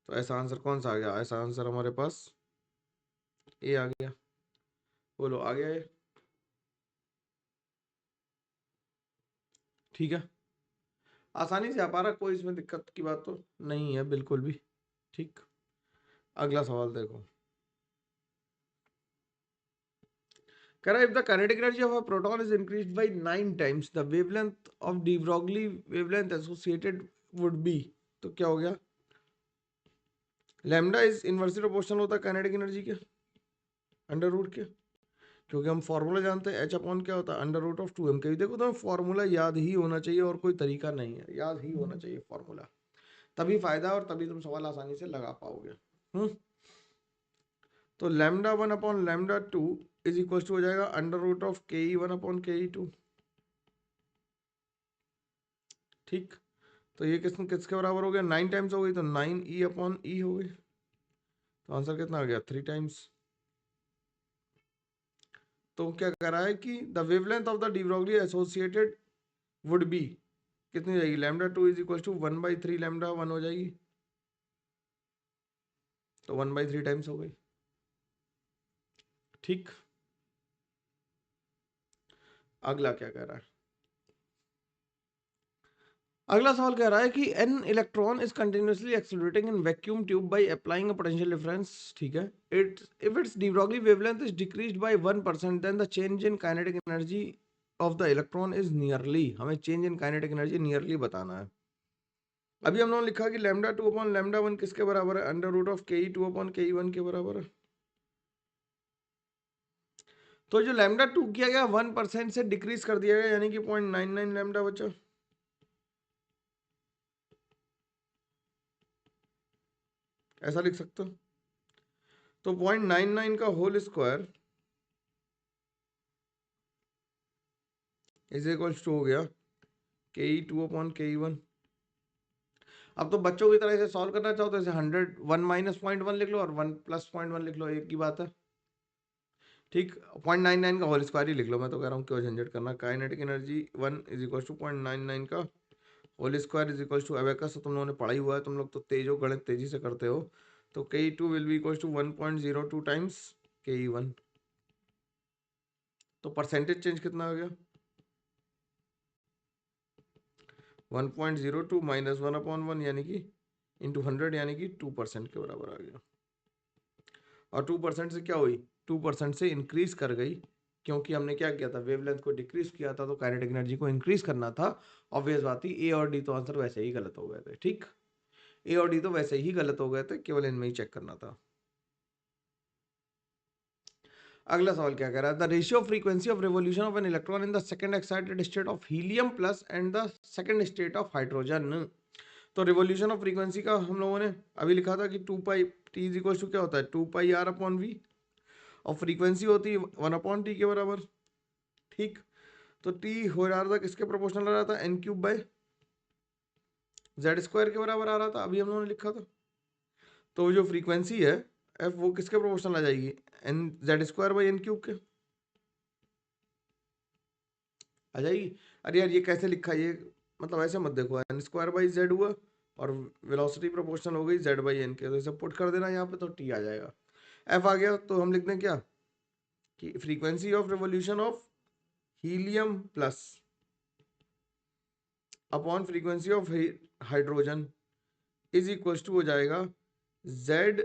तो ऐसा आंसर कौन सा आ गया? ऐसा आंसर हमारे पास ए आ गया। बोलो आ गया ये? ठीक है, आसानी से आ पा रहा, कोई इसमें दिक्कत की बात तो नहीं है बिल्कुल भी। ठीक, अगला सवाल देखो, कह रहा है, if the kinetic energy of a proton is increased by 9 times, the wavelength of de Broglie wavelength associated would be, तो क्या हो गया, लैम्डा इज इनवर्सली प्रोपोर्शनल होता है काइनेटिक एनर्जी के अंडर रूट के, क्योंकि हम फॉर्मूला जानते हैं, एच अपॉन क्या होता है, अंडर रूट ऑफ 2m के। देखो तो फॉर्मूला याद ही होना चाहिए और कोई तरीका नहीं है, याद ही होना चाहिए फॉर्मूला, तभी फायदा और तभी तुम सवाल आसानी से लगा पाओगे। तो lambda 1 upon lambda 2 is equal to हो जाएगा अंडर रूट ऑफ के ई 1 अपॉन के ई 2। ठीक, तो ये किसके बराबर हो गया, 9 टाइम्स हो गई, तो 9e अपॉन ई हो गई, तो आंसर कितना आ गया, 3 टाइम्स। तो क्या कर रहा है कि the wavelength of the de Broglie associated would be, कितनी हो जाएगी, lambda 2 is equal to 1/3 lambda 1 हो जाएगी, तो 1/3 टाइम्स हो गई। ठीक, अगला क्या कह रहा है? अगला सवाल कह रहा है कि an electron is continuously accelerating in vacuum tube by applying a potential difference. ठीक है, it if it's de Broglie wavelength is decreased by 1%, then the change in kinetic energy of the electron is nearly. हमें change in kinetic energy nearly बताना है। अभी हम लोगों ने लिखा कि लैम्डा 2 अपॉन लैम्डा 1 किसके बराबर है, अंडर रूट ऑफ के ई 2 अपॉन के ई 1 के बराबर है। तो जो लैम्डा 2 किया गया 1% से डिक्रीज कर दिया गया, यानी कि 0.99 लैम्डा बचा। ऐसा लिख सकते हो, तो 0.99 का whole square is equals to हो गया के ई 2 अपॉन के ई 1। अब तो बच्चों की तरह इसे सॉल्व करना चाहो तो इसे 100 1 माइनस 0.1 लिख लो और 1 प्लस 0.1 लिख लो, एक ही बात है। ठीक, 0.99 का होल स्क्वायर ही लिख लो, मैं तो कह रहा हूँ क्यों झंझट करना। Kinetic energy 1 is equal to 0.99 का whole square is equal to abacus, तो तुम लोगों ने पढ़ा ही हुआ है, तुम लोग तो तेज हो, गणित तेजी से करते हो। तो K E 2 will be equal to 1.02 times K E 1। तो परसेंटेज चेंज कितना आ गया, 1.02 माइनस 1 अपॉन 1 यानी कि इंटू 100 यानी कि 2% के बराबर आ गया। और 2% से क्या हुई, 2% से इंक्रीज कर गई, क्योंकि हमने क्या किया था, वेवलेंथ को डिक्रीज किया था, तो काइनेटिक एनर्जी को इंक्रीज करना था। ऑब्वियस बात ही, ए और डी तो आंसर वैसे ही गलत हो गए थे। ठीक, ए और डी तो वैसे ही गलत हो गए थे, केवल इनमें ही चेक करना था। अगला सवाल क्या कह रहा है, the ratio frequency of revolution of an electron in the second excited state of helium plus and the second state of hydrogen. तो रिवोल्यूशन ऑफ फ्रीक्वेंसी का हम लोगों ने अभी लिखा था कि 2 pi T is equal to क्या होता है 2 पाई आर अपॉन वी, और फ्रीक्वेंसी होती है 1 अपॉन टी के बराबर। ठीक, तो टी हो रहा था किसके प्रोपोर्शनल आ रहा था, n cube by z square के बराबर आ रहा था, अभी हम लोगों ने लिखा था। तो जो फ्रीक्वेंसी है एफ वो किसके प्रोपोर्शनल आ जाएगी, n z square by n cube के आ जाएगी। अरे यार ये कैसे लिखा, ये मतलब ऐसे मत देखो, एन स्क्वायर बाई जेड हुआ और वेलोसिटी प्रोपोर्शनल हो गई जेड बाई एन के, तो इसे पुट कर देना यहाँ पे तो टी आ जाएगा। एफ आ गया तो हम लिख दें क्या कि frequency of revolution of helium plus upon frequency of hydrogen is equal to हो जाएगा z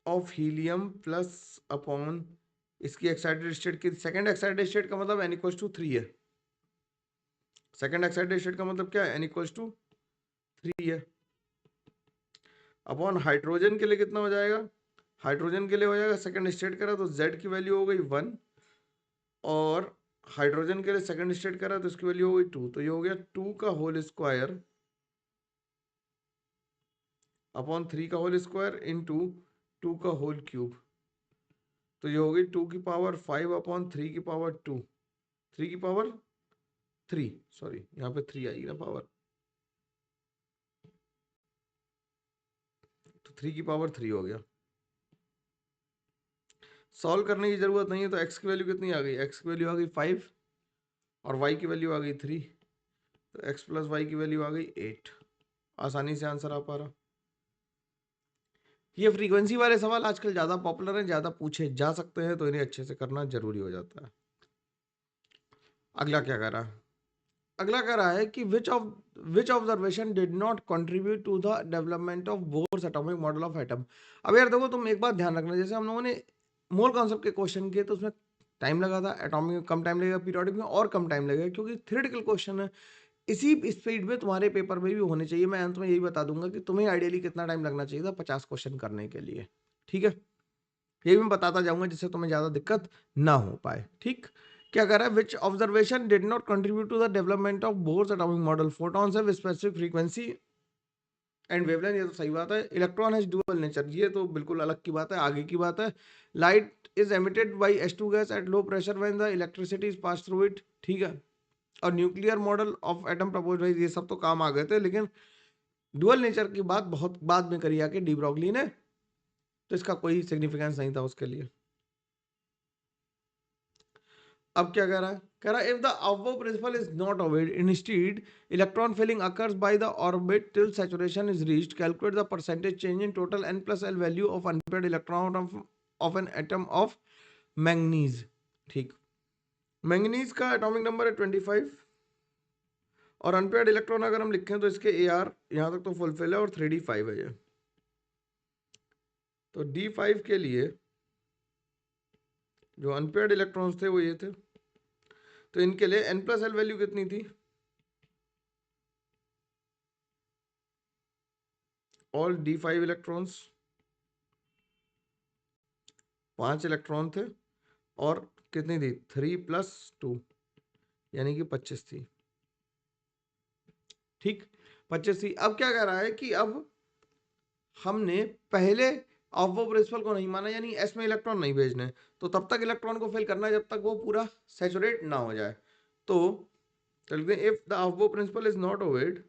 of helium plus upon इसकी एक्साइटेड स्टेट की, सेकंड एक्साइटेड स्टेट का मतलब एन इक्वल टू 3 है। सेकंड एक्साइटेड स्टेट का मतलब क्या है, एन इक्वल टू 3 है। अपॉन हाइड्रोजन के लिए कितना हो जाएगा, हाइड्रोजन के लिए हो जाएगा सेकंड स्टेट करा तो जेड की वैल्यू हो गई 1, और हाइड्रोजन के लिए सेकंड स्टेट करा तो इसकी वैल्यू हो गई 2, तो ये हो गया 2 का होल स्क्वायर अपॉन 3 का होल स्क्वायर इंटू 2 का होल क्यूब, तो ये हो गई 2 की पावर 5 अपॉन 3 की पावर 2, 3 की पावर 3, सॉरी यहाँ पे 3 आएगी ना पावर, तो 3 की पावर 3 हो गया। सॉल्व करने की जरूरत नहीं है, तो x की वैल्यू कितनी आ गई, x की वैल्यू आ गई 5 और y की वैल्यू आ गई 3, तो x प्लस वाई की वैल्यू आ गई 8। आसानी से आंसर आ पा रहा। ये फ्रीक्वेंसी वाले सवाल आजकल ज्यादा पॉपुलर हैं, ज्यादा पूछे जा सकते हैं, तो इन्हें अच्छे से करना जरूरी हो जाता है। अगला क्या कर रहा है, अगला कह रहा है कि which observation did not contribute to the development of Bohr's atomic model of atom. अब यार देखो तुम एक बात ध्यान रखना, जैसे हम लोगों ने मोल कॉन्सेप्ट के क्वेश्चन किए तो उसमें टाइम लगा था, एटॉमिक में कम टाइम लगेगा, पीरियोडिक में और कम टाइम लगेगा, क्योंकि थ्योरेटिकल क्वेश्चन है। इसी स्पीड में तुम्हारे पेपर में भी होने चाहिए। मैं अंत में यही बता दूंगा कि तुम्हें आइडियली कितना टाइम लगना चाहिए था 50 क्वेश्चन करने के लिए। ठीक है, ये भी मैं बताता जाऊंगा जिससे तुम्हें ज्यादा दिक्कत ना हो पाए। ठीक, क्या कर रहा है, which observation did not contribute to the development of Bohr's atomic model, photons have specific frequency and wavelength, ये तो सही बात है। इलेक्ट्रॉन हैज डुअल नेचर, ये तो बिल्कुल अलग की बात है, आगे की बात है। Light is emitted by H2 gas at low pressure when the electricity is pass through it. ठीक है, और nuclear model of atom propose, ये सब तो काम आ गए थे, लेकिन डुअल नेचर की बात बहुत बाद में करी आके डी ब्रॉगली ने, तो इसका कोई सिग्निफिकेंस नहीं था उसके लिए। अब क्या कह रहा है, कह रहा है if the above principle is not obeyed, instead electron filling occurs by the orbit till saturation is reached, calculate the percentage change in total n plus l value of unpaired electron of an atom of manganese. ठीक, manganese का atomic number है 25, और unpaired electron अगर हम लिखें तो इसके AR यहां तक तो फुलफिल है और 3d5 है ये। तो D5 के लिए जो अनपेयर्ड इलेक्ट्रॉन्स थे वो ये थे, तो इनके लिए n प्लस l वैल्यू कितनी थी, ऑल D5 इलेक्ट्रॉन्स 5 इलेक्ट्रॉन थे, और कितनी थी 3 प्लस 2 यानी कि 25 थी। ठीक, 25 थी। अब क्या कह रहा है कि अब हमने पहले ऑफ वो प्रिंसिपल को नहीं माना, यानी एस में इलेक्ट्रॉन नहीं भेजने, तो तब तक इलेक्ट्रॉन को फिल करना है जब तक वो पूरा सैचुरेट ना हो जाए। तो चलते हैं, if the Aufbau principle is not obeyed,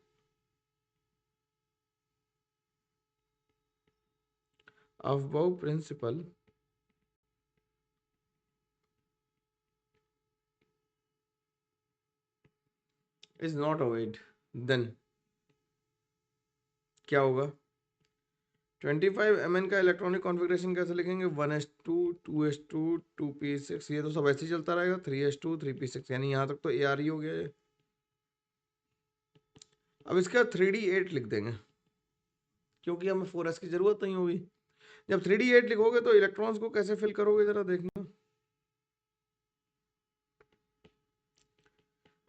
Aufbau principle is not obeyed, then क्या होगा, 25 Mn का इलेक्ट्रॉनिक कॉन्फ़िगरेशन कैसे लिखेंगे, 1s2 2s2 2p6, ये तो सब ऐसे ही चलता रहेगा, 3s2 3p6, यानी यहाँ तक तो AR ही हो गया ये। अब इसका 3d8 लिख देंगे, क्योंकि हमें 4s की जरूरत नहीं होगी। जब 3d8 लिखोगे तो इलेक्ट्रॉन्स को कैसे फिल करोगे जरा देखना।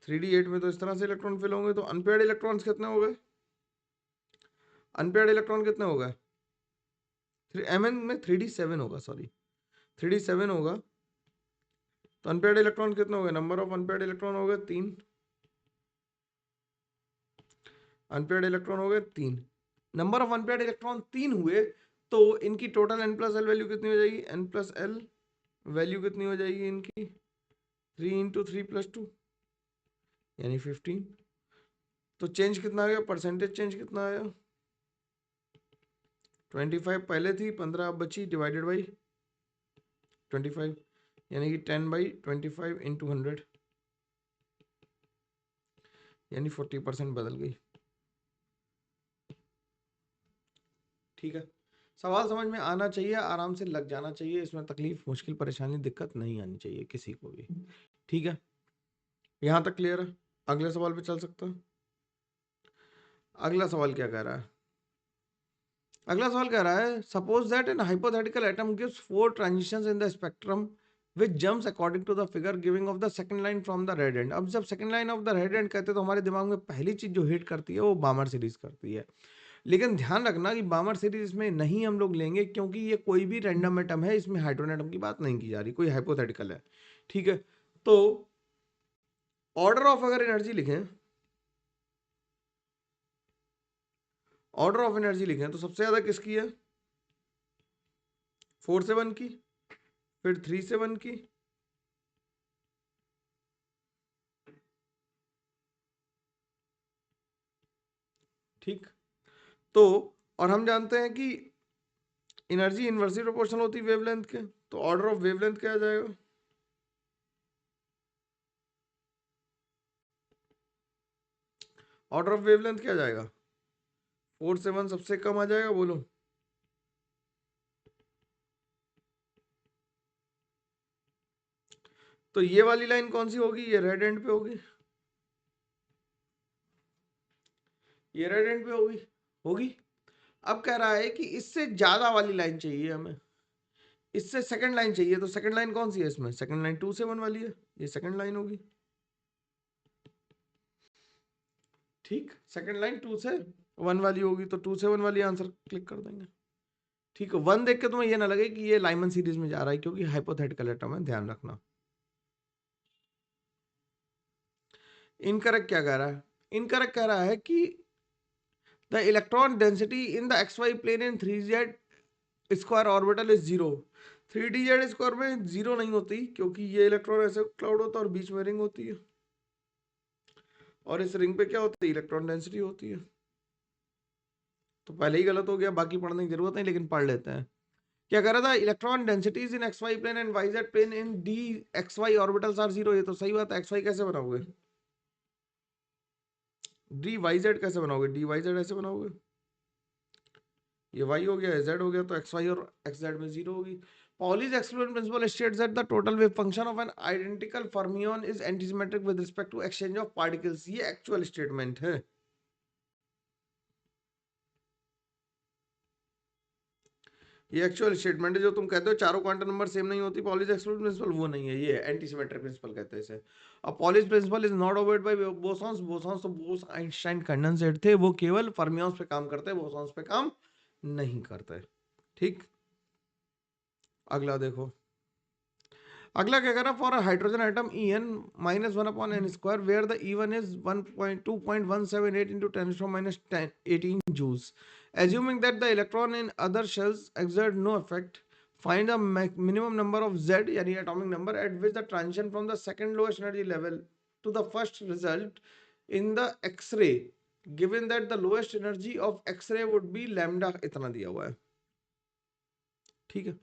3d8 में तो इस तरह से इलेक्ट्रॉन फिल होंगे, तो अनपेयर्ड इलेक्ट्रॉन्स कितने हो गए, अनपेयर्ड इलेक्ट्रॉन कितने हो गए, Mn में 3d7 होगा, सॉरी 3d7 होगा, तो अनपेयर्ड इलेक्ट्रॉन कितने हो गए, नंबर ऑफ अनपेयर्ड इलेक्ट्रॉन हो गए 3। अनपेयर्ड इलेक्ट्रॉन हो गए 3, नंबर ऑफ अनपेयर्ड इलेक्ट्रॉन 3 हुए, तो इनकी total n plus L value कितनी हो जाएगी, n प्लस एल वैल्यू कितनी हो जाएगी इनकी 3 इंटू 3 प्लस 2 यानी 15। तो चेंज कितना आ गया, परसेंटेज चेंज कितना आया, 25 पहले थी, 15 अब बची, डिवाइडेड बाई 25 यानी कि 10/25 इंटू 100 यानी 40% बदल गई। ठीक है, सवाल समझ में आना चाहिए, आराम से लग जाना चाहिए, इसमें तकलीफ मुश्किल परेशानी दिक्कत नहीं आनी चाहिए किसी को भी। ठीक है, यहां तक क्लियर है, अगले सवाल पे चल सकता है। अगला सवाल क्या कह रहा है, अगला सवाल कह रहा है suppose that an hypothetical atom gives 4 transitions in the spectrum which jumps according to the figure giving of the second line from the red end। अब जब second line of the red and कहते हैं तो हमारे दिमाग में पहली चीज जो हिट करती है वो बामर सीरीज करती है, लेकिन ध्यान रखना कि बामर सीरीज में नहीं हम लोग लेंगे क्योंकि ये कोई भी रैंडम एटम है, इसमें हाइड्रोजन एटम की बात नहीं की जा रही, कोई हाइपोथेटिकल है। ठीक है, तो ऑर्डर ऑफ अगर एनर्जी लिखें, ऑर्डर ऑफ एनर्जी लिखें तो सबसे ज्यादा किसकी है, 4 से 1 की, फिर 3 से 1 की, ठीक। तो और हम जानते हैं कि एनर्जी इनवर्सली प्रोपोर्शनल होती है वेवलेंथ के, तो ऑर्डर ऑफ वेवलेंथ क्या आ जाएगा, ऑर्डर ऑफ वेवलेंथ क्या आ जाएगा, 4 से 1 सबसे कम आ जाएगा, बोलो। तो ये वाली लाइन कौन सी होगी, ये रेड एंड पे होगी, ये रेड एंड पे होगी, होगी। अब कह रहा है कि इससे ज्यादा वाली लाइन चाहिए हमें, इससे सेकंड लाइन चाहिए, तो सेकंड लाइन कौन सी है इसमें, सेकंड लाइन 2 से 1 वाली है, ये सेकंड लाइन होगी। ठीक, सेकंड लाइन 2 से 1 वाली होगी, तो 2 से 1 वाली आंसर क्लिक कर देंगे। ठीक है, 1 देख के तुम्हें ये ना लगे कि ये लाइमन सीरीज में जा रहा है, क्योंकि हाइपोथेटिकल एटम है, ध्यान रखना। इनकरेक्ट क्या कह रहा है, इनकरेक्ट कह रहा है कि the electron density in the XY plane in 3Z square orbital is 0। 3DZ square में 0 नहीं होती, क्योंकि ये इलेक्ट्रॉन ऐसे क्लाउड होता है और बीच में रिंग होती है, और इस रिंग पे क्या होता है, इलेक्ट्रॉन डेंसिटी होती है। तो पहले ही गलत हो गया, बाकी पढ़ने की जरूरत नहीं, लेकिन पढ़ लेते हैं। क्या कह रहा था, electron densities in XY plane and YZ plane in DXY orbitals are 0। ये तो सही बात है, XY कैसे बनाओगे, DYZ कैसे बनाओगे, DYZ ऐसे बनाओगे, ये y हो गया, z हो गया, तो xy और xz में 0 होगी। Pauli's exclusion principle states that the total wave function of an identical fermion is antisymmetric with respect to exchange of particles। ये एक्चुअल स्टेटमेंट है, ये एक्चुअल स्टेटमेंट है। जो तुम कहते हो चारों क्वांटम नंबर सेम नहीं होती, पॉलीज एक्सक्लूजन प्रिंसिपल, वो नहीं है, ये एंटीसिमेट्रिक प्रिंसिपल कहते हैं इसे। और Pauli's principle is not obeyed by bosons. Bosons तो बोस आइंस्टाइन कंडेंसेट थे, वो केवल फर्मियंस पे काम करते हैं, बोसॉन्स पे काम नहीं करते। ठीक, अगला देखो, अगला क्या करा, for hydrogen atom En -1/n square where the E1 is 1.2.178 into 10⁻18 joules, assuming that the electron in other shells exert no effect, find the minimum number of Z यानी atomic number at which the transition from the second lowest energy level to the first result in the X-ray, given that the lowest energy of X-ray would be lambda, इतना दिया हुआ है। ठीक है,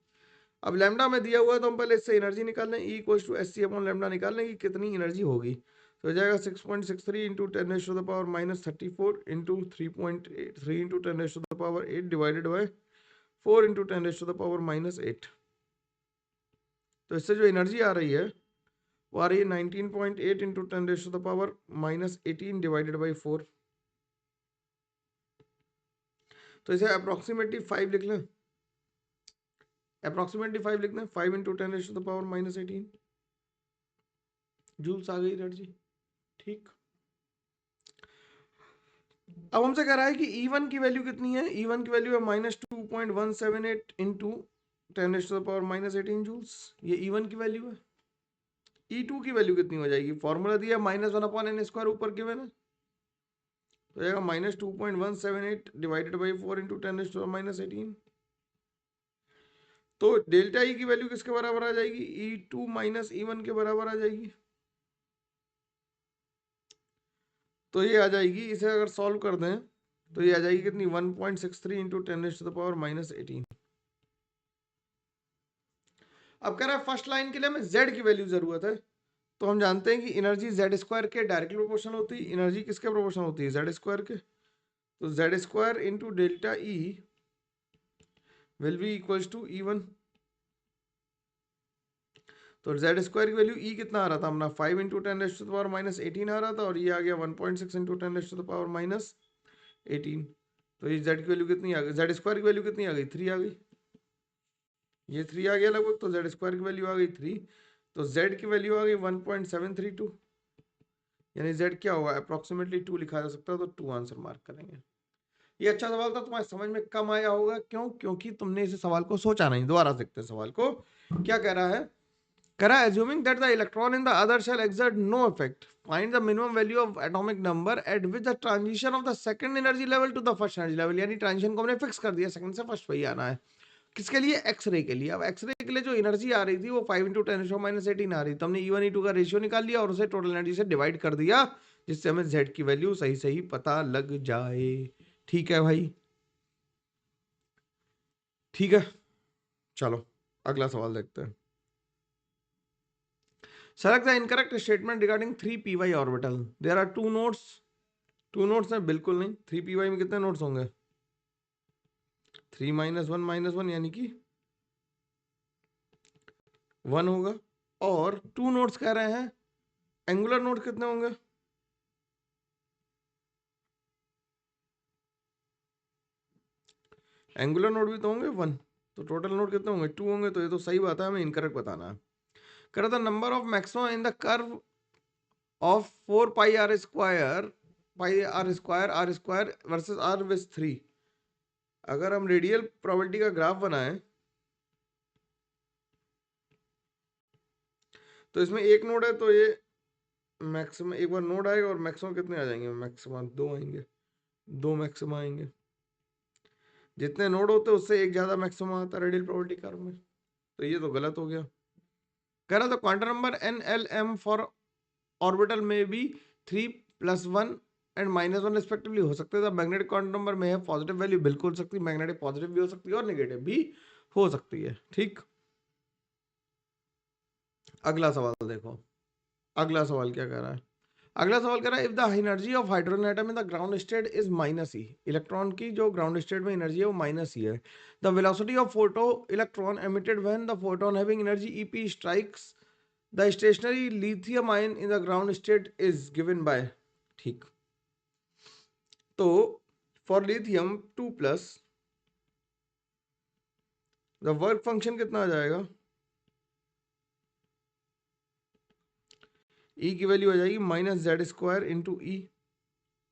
अब lambda में दिया हुआ है, तो हम पहले इससे एनर्जी निकाल लें, E = SC अपॉन लैम्डा निकाल लें कि कितनी एनर्जी होगी। तो हो जाएगा 6.63 into 10⁻⁻34 into 3.3 into 10⁻8 divided by 4 into 10⁻⁻8। तो इससे जो एनर्जी आ रही है वो आ रही है 19.8 इंटू 10⁻⁻18 डिवाइडेड बाई 4। तो इसे अप्रोक्सीमेटली 5 लिख लें, अप्रोक्सीमेटली 5 लिखते हैं, 5 इंटू 10⁻⁻18 जूल्स आ गई एनर्जी। ठीक, अब हमसे कह रहा है कि E1 की वैल्यू कितनी है, E1 की वैल्यू है -2.178 इंटू 10⁻⁻18 जूल्स, ये E1 की वैल्यू है। E2 की वैल्यू कितनी हो जाएगी, फॉर्मूला दिया -1/n स्क्वायर ऊपर गिवन है, तो जाएगा -2.178 डिवाइडेड बाई 4 इंटू 10⁻−18। तो डेल्टा ई की वैल्यू किसके बराबर आ जाएगी? E2 माइनस E1 के बराबर आ जाएगी। तो ये आ जाएगी, इसे अगर सॉल्व कर दें तो ये आ जाएगी कितनी? 1.63 इंटू 10⁻−18। अब कह रहा है फर्स्ट लाइन के लिए हमें z की वैल्यू जरूरत है। तो हम जानते हैं कि एनर्जी जेड स्क्वायर के डायरेक्टली प्रोपोर्शनल होती है। एनर्जी किसके प्रोपोर्शनल होती है? जेड स्क्वायर के। तो z square into delta E will be equals to E1। तो जेड स्क्वायर की वैल्यू ई कितना आ रहा था अपना? 5 इंटू 10⁻−18 आ रहा था, और ये आ गया 1.6 इंटू 10⁻−18। तो ये जेड की वैल्यू कितनी आ गई? जेड स्क्वायर की वैल्यू कितनी आ गई? 3 आ गई। ये 3 आ गया लगभग, तो जेड स्क्वायर की वैल्यू आ गई 3। तो जेड की वैल्यू आ गई 1.732, यानी जेड क्या होगा? अप्रोक्सीमेटली 2 लिखा जा सकता है, तो 2 आंसर मार्क करेंगे। ये अच्छा सवाल था, तुम्हारे समझ में कम आया होगा। क्यों? क्योंकि तुमने इस सवाल को सोचा नहीं। दोबारा देखते हैं सवाल को, क्या कह रहा है। कह रहा है assuming that the electron in the other shell exert no effect, find the minimum value of atomic number at which the transition of the second energy level to the first energy level, यानी transition को हमने fix कर दिया, second से first पे ही आना है। किसके लिए? एक्सरे के लिए। अब एक्सरे के लिए जो एनर्जी आ रही थी वो 5 इंटू 10⁻−18 आ रही थी। तो हमने E1 E2 का रेशियो निकाल लिया और उसे टोटल एनर्जी से डिवाइड कर दिया, जिससे हमें Z की वैल्यू सही सही पता लग जाए। ठीक है भाई, ठीक है। चलो अगला सवाल देखते हैं। Select the incorrect statement regarding 3p orbital. There are two nodes. Two nodes हैं? बिल्कुल नहीं। 3p में कितने नोट्स होंगे? 3 - 1 - 1 यानी कि 1 होगा। और टू नोट्स कह रहे हैं, एंगुलर नोट कितने होंगे? एंगुलर नोट भी तो होंगे 1। तो टोटल नोट कितने होंगे? 2 होंगे। तो ये तो सही बात है, हमें इनकरेक्ट बताना है। कर the number of maximum in the curve of 4 pi r square r square versus r with 3। अगर हम रेडियल प्रोबेबिलिटी का ग्राफ बनाएं तो इसमें एक नोड है, तो ये मैक्सिमम एक बार नोड आएगा, और मैक्सिमम कितने आ जाएंगे? मैक्सिमम 2 आएंगे। 2 मैक्सिमम आएंगे। जितने नोड होते हैं उससे एक ज्यादा मैक्सिमम आता है रेडियल प्रोबेबिलिटी कर्व में। तो ये तो गलत हो गया। कह रहा था quantum number NLM for orbital में भी 3 + 1 एंड -1 रिस्पेक्टिवली हो सकते हैं। मैग्नेटिक क्वांटम नंबर में है पॉजिटिव वैल्यू बिल्कुल हो सकती है, मैग्नेटिक पॉजिटिव भी हो सकती है और नेगेटिव भी हो सकती है। ठीक, अगला सवाल देखो। अगला सवाल क्या कह रहा है? अगला सवाल कह रहा है if the energy of hydrogen atom in the ground state is -E, electron की जो ग्राउंड स्टेट में एनर्जी है वो -E है। The velocity of photo electron emitted when the photon having energy EP strikes the stationary lithium ion in the ground state is given by. ठीक, तो for lithium 2+, the work function कितना आ जाएगा? E की value आ जाएगी -Z² into E,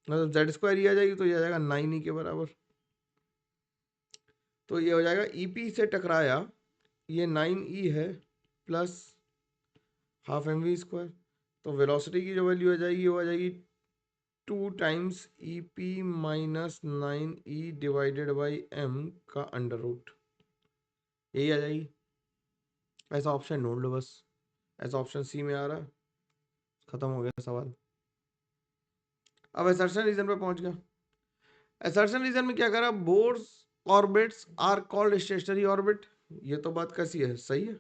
मतलब Z² आ जाएगी, तो ये आ जाएगा 9E के बराबर। तो ये हो जाएगा EP से टकराया, ये 9E है प्लस हाफ mv²। तो वेलोसिटी की जो वैल्यू आ जाएगी वो आ जाएगी 2 times EP - 9E divided by m का अंडर रूट, यही आ जाएगी। ऐसा ऑप्शन ढूंढ लो बस। ऐसा ऑप्शन C में आ रहा है। खत्म हो गया सवाल। अब असर्शन रीजन पे पहुंच गया। असर्शन रीजन में क्या करा? Bohr's orbits are called stationary orbit. ये तो बात कैसी है? सही है।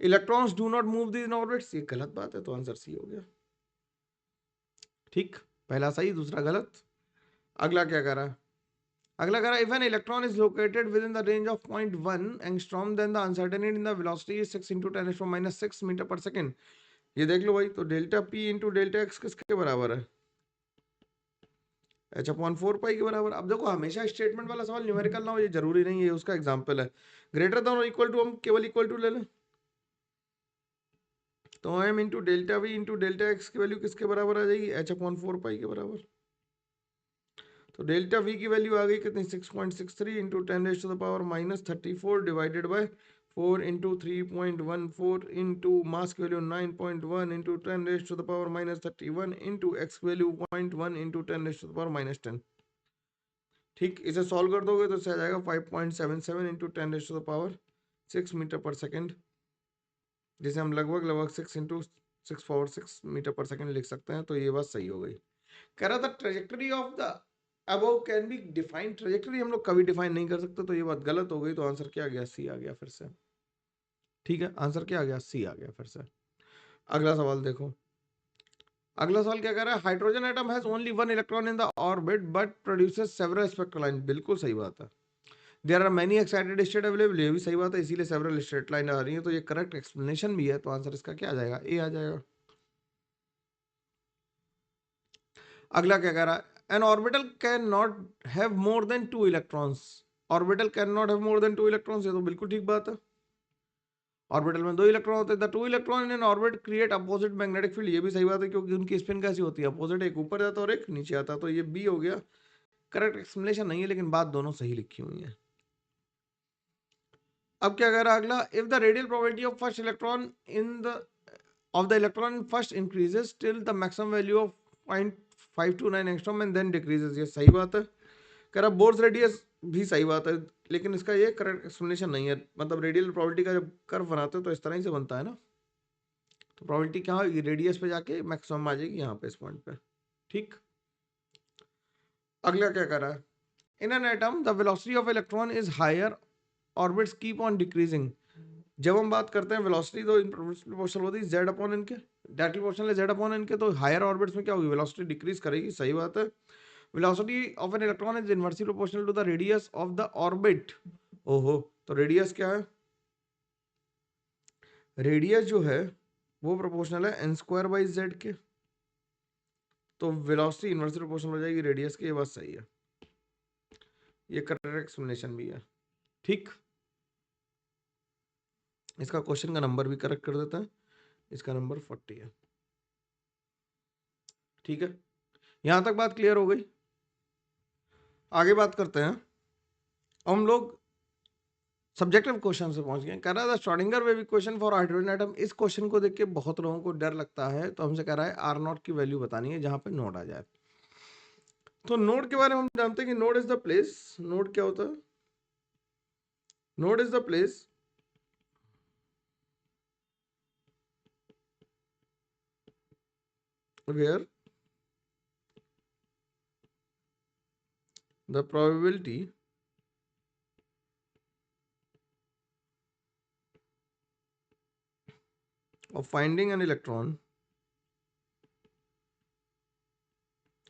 Electrons do not move in orbits, ये गलत बात है, तो आंसर सी हो गया। ठीक, पहला सही दूसरा गलत। अगला क्या कह रहा है? अगला कह रहा है if an electron is located within the range of 0.1 angstrom then the uncertainty in the velocity is 6 × 10⁻⁻6 metre पर सेकंड। ये देख लो भाई, तो delta P into delta x किसके बराबर है? h/4 के बराबर। अब देखो, हमेशा स्टेटमेंट वाला सवाल न्यूमेरिकल ना हो ये जरूरी नहीं है, उसका एग्जांपल है। ग्रेटर देन और इक्वल टू हम केवल इक्वल टू ले लें, तो m into delta V into delta x की वैल्यू किसके बराबर आ जाएगी? h/4 के बराबर। तो डेल्टा V की वैल्यू आ गई कितनी? 6.63 into 10⁻⁻34 divided by 4 into 3.14 into mass value 9.1 into 10 raised to the power minus 31 into x value 0.1 into 10 raised to the power minus 10। ठीक, इसे सॉल्व कर दोगे तो इससे आ जाएगा 5.77 into 10 raise to the power 6 metre पर सेकंड, जिसे हम लगभग लगभग 6 इंटू 6 पावर 6 मीटर पर सेकंड लिख सकते हैं। तो ये बात सही हो गई। कह रहा था trajectory of the above can be defined, trajectory हम लोग कभी डिफाइन नहीं कर सकते, तो ये बात गलत हो गई। तो आंसर क्या आ गया? सी आ गया फिर से। ठीक है, आंसर क्या आ गया? सी आ गया फिर से। अगला सवाल देखो। अगला सवाल क्या कह रहा है? Hydrogen atom has only one electron in the orbit but produces several spectral line. बिल्कुल सही बात है। There are many excited state available, ये भी सही बात है, इसीलिए सेवरल स्टेट लाइन आ रही है। तो ये करेक्ट एक्सप्लेनेशन भी है। तो आंसर इसका क्या आ जाएगा? ए आ जाएगा। अगला क्या कह रहा है? N orbital can not have more than 2 electrons. Orbital can not have more than 2 electrons, ये तो बिल्कुल ठीक बात है। ऑर्बिटल में 2 इलेक्ट्रॉन होते हैं। The 2 electron in an orbit create opposite magnetic field, ये भी सही बात है, क्योंकि उनकी स्पिन कैसी होती है? अपोजिट, एक ऊपर जाता है और एक नीचे आता है। तो ये बी हो गया। करेक्ट एक्सप्लेनेशन नहीं है, लेकिन बात दोनों सही लिखी हुई है। अब क्या कह रहा है अगला? If the radial probability of first electron in the of the electron first increases till the maximum value of 0.529 angstrom and then decreases, ये सही बात है। कह रहा बोर्स रेडियस भी सही बात है, लेकिन इसका ये करेक्ट एक्सप्लेनेशन नहीं है। मतलब रेडियल प्रोबेबिलिटी का जब कर्व बनाते हो तो इस तरह ही से बनता है ना। तो प्रोबेबिलिटी क्या होगी? रेडियस पे जाके मैक्सिमम आ जाएगी यहाँ पे, इस पॉइंट पे। ठीक, अगला क्या कर रहा है? In an atom the velocity of electron is higher, orbits keep on decreasing. जब हम बात करते हैं वेलोसिटी, तो प्रोपोर्शनल होती है जेड अपॉन इनके, डायरेक्टली प्रोपोर्शनल है जेड अपॉन इनके। तो हायर ऑर्बिट्स में क्या होगी? वेलोसिटी डिक्रीज करेगी, सही बात है। Velocity of an electron is inversely proportional to the radius of the orbit. ओहो, तो रेडियस क्या है? रेडियस जो है वो प्रोपोर्शनल है एन स्क्वायर बाई जेड के। तो वेलोसिटी इनवर्सली प्रोपोर्शनल हो जाएगी रेडियस के। ये बात सही है, ये करेक्ट एक्सप्लेनेशन भी है। ठीक, इसका क्वेश्चन का नंबर भी करेक्ट कर देता है। इसका नंबर 40 है। ठीक है, यहां तक बात क्लियर हो गई। आगे बात करते हैं। हम लोग सब्जेक्टिव क्वेश्चन से पहुंच गए। कह रहा है Schrodinger wave equation for hydrogen atom. इस क्वेश्चन को देख के बहुत लोगों को डर लगता है, तो हमसे कह रहा है आर नॉट की वैल्यू बतानी है जहां पे नोड आ जाए। तो नोड के बारे में हम जानते हैं कि node is the place. Node क्या होता है? Node is the place where the probability of finding an electron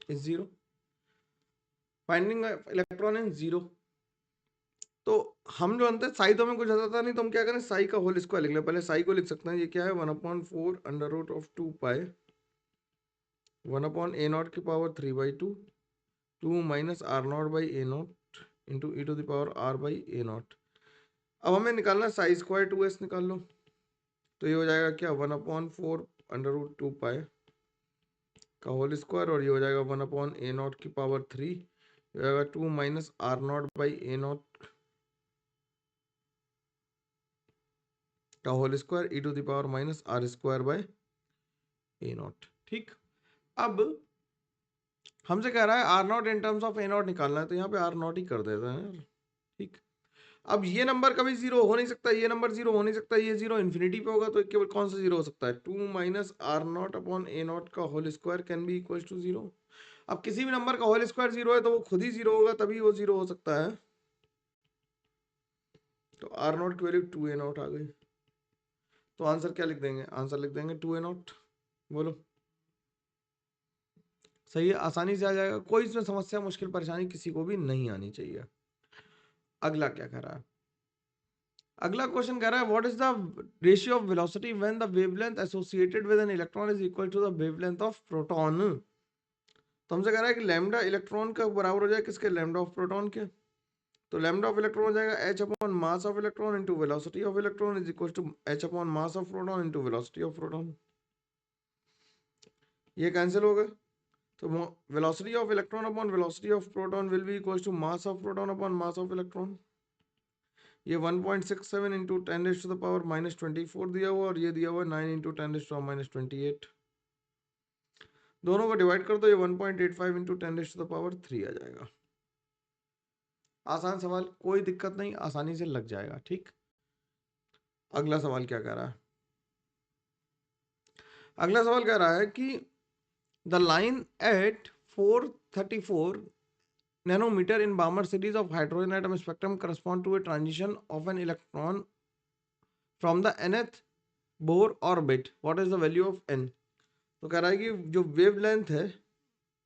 is zero. Finding an electron in zero। तो हम जो अंतर साई तो हमें कुछ आता नहीं, तो हम क्या करें? साई का होल स्क्वायर लिख लें। पहले साई को लिख सकते हैं, ये क्या है? 1/4 under root of 2 pi 1 a naught की power 3/2 2 minus r naught by a naught into e to the power r by a naught. अब हमें निकालना साई स्क्वायर 2s निकाल लो। तो ये हो जाएगा क्या? 1/4 अंडर रूट 2 पाई का होल स्क्वायर, और ये हो जाएगा 1 ए नॉट की पावर 3, ये हो जाएगा 2 minus r naught by a naught का whole square e to the power minus r square by a naught. ठीक, अब हमसे कह रहा है r naught in terms of a naught निकालना है, तो यहाँ पे आर नॉट ही कर देते हैं। ठीक, अब ये नंबर कभी जीरो हो नहीं सकता, ये नंबर जीरो हो नहीं सकता, ये जीरो इन्फिनिटी पे होगा। तो केवल कौन सा जीरो हो सकता है? 2 minus r naught upon a naught का whole square can be equal to zero. अब किसी भी नंबर का होल स्क्वायर जीरो है तो वो खुद ही जीरो होगा, तभी वो जीरो हो सकता है। तो आर नॉट की वैल्यू 2 ए नॉट आ गई। तो आंसर क्या लिख देंगे? आंसर लिख देंगे 2 ए नॉट। बोलो, सही है, आसानी से आ जाएगा। कोई इसमें समस्या, मुश्किल, परेशानी किसी को भी नहीं आनी चाहिए। अगला क्या कह रहा है? अगला क्वेश्चन कह रहा है what is the ratio of velocity when the wavelength associated with an electron is equal to the wavelength of proton. तो हमसे कह रहा है कि लैम्डा इलेक्ट्रॉन का बराबर हो जाए किसके? लैम्डा ऑफ प्रोटॉन के। तो लैम्डा ऑफ इलेक्ट्रॉन हो जाएगा h upon mass of electron into velocity of electron is equal to h upon mass of proton into velocity of proton. ये कैंसिल हो गए। तो velocity of electron upon velocity of proton will be equal to mass of proton upon mass of electron. ये 1.67 into 10⁻⁻24 दिया हुआ, और ये दिया हुआ 9 इंटू 10⁻⁻28। दोनों को डिवाइड कर दो, ये 1.85 इंटू 10⁻³ आ जाएगा। आसान सवाल, कोई दिक्कत नहीं, आसानी से लग जाएगा। ठीक, अगला सवाल क्या कह रहा है? अगला सवाल कह रहा है कि the line at 434 nanometer in Balmer series of hydrogen atom spectrum correspond to a transition of an electron from the nth Bohr orbit. What is the value of n? तो कह रहा है कि जो वेव लेंथ है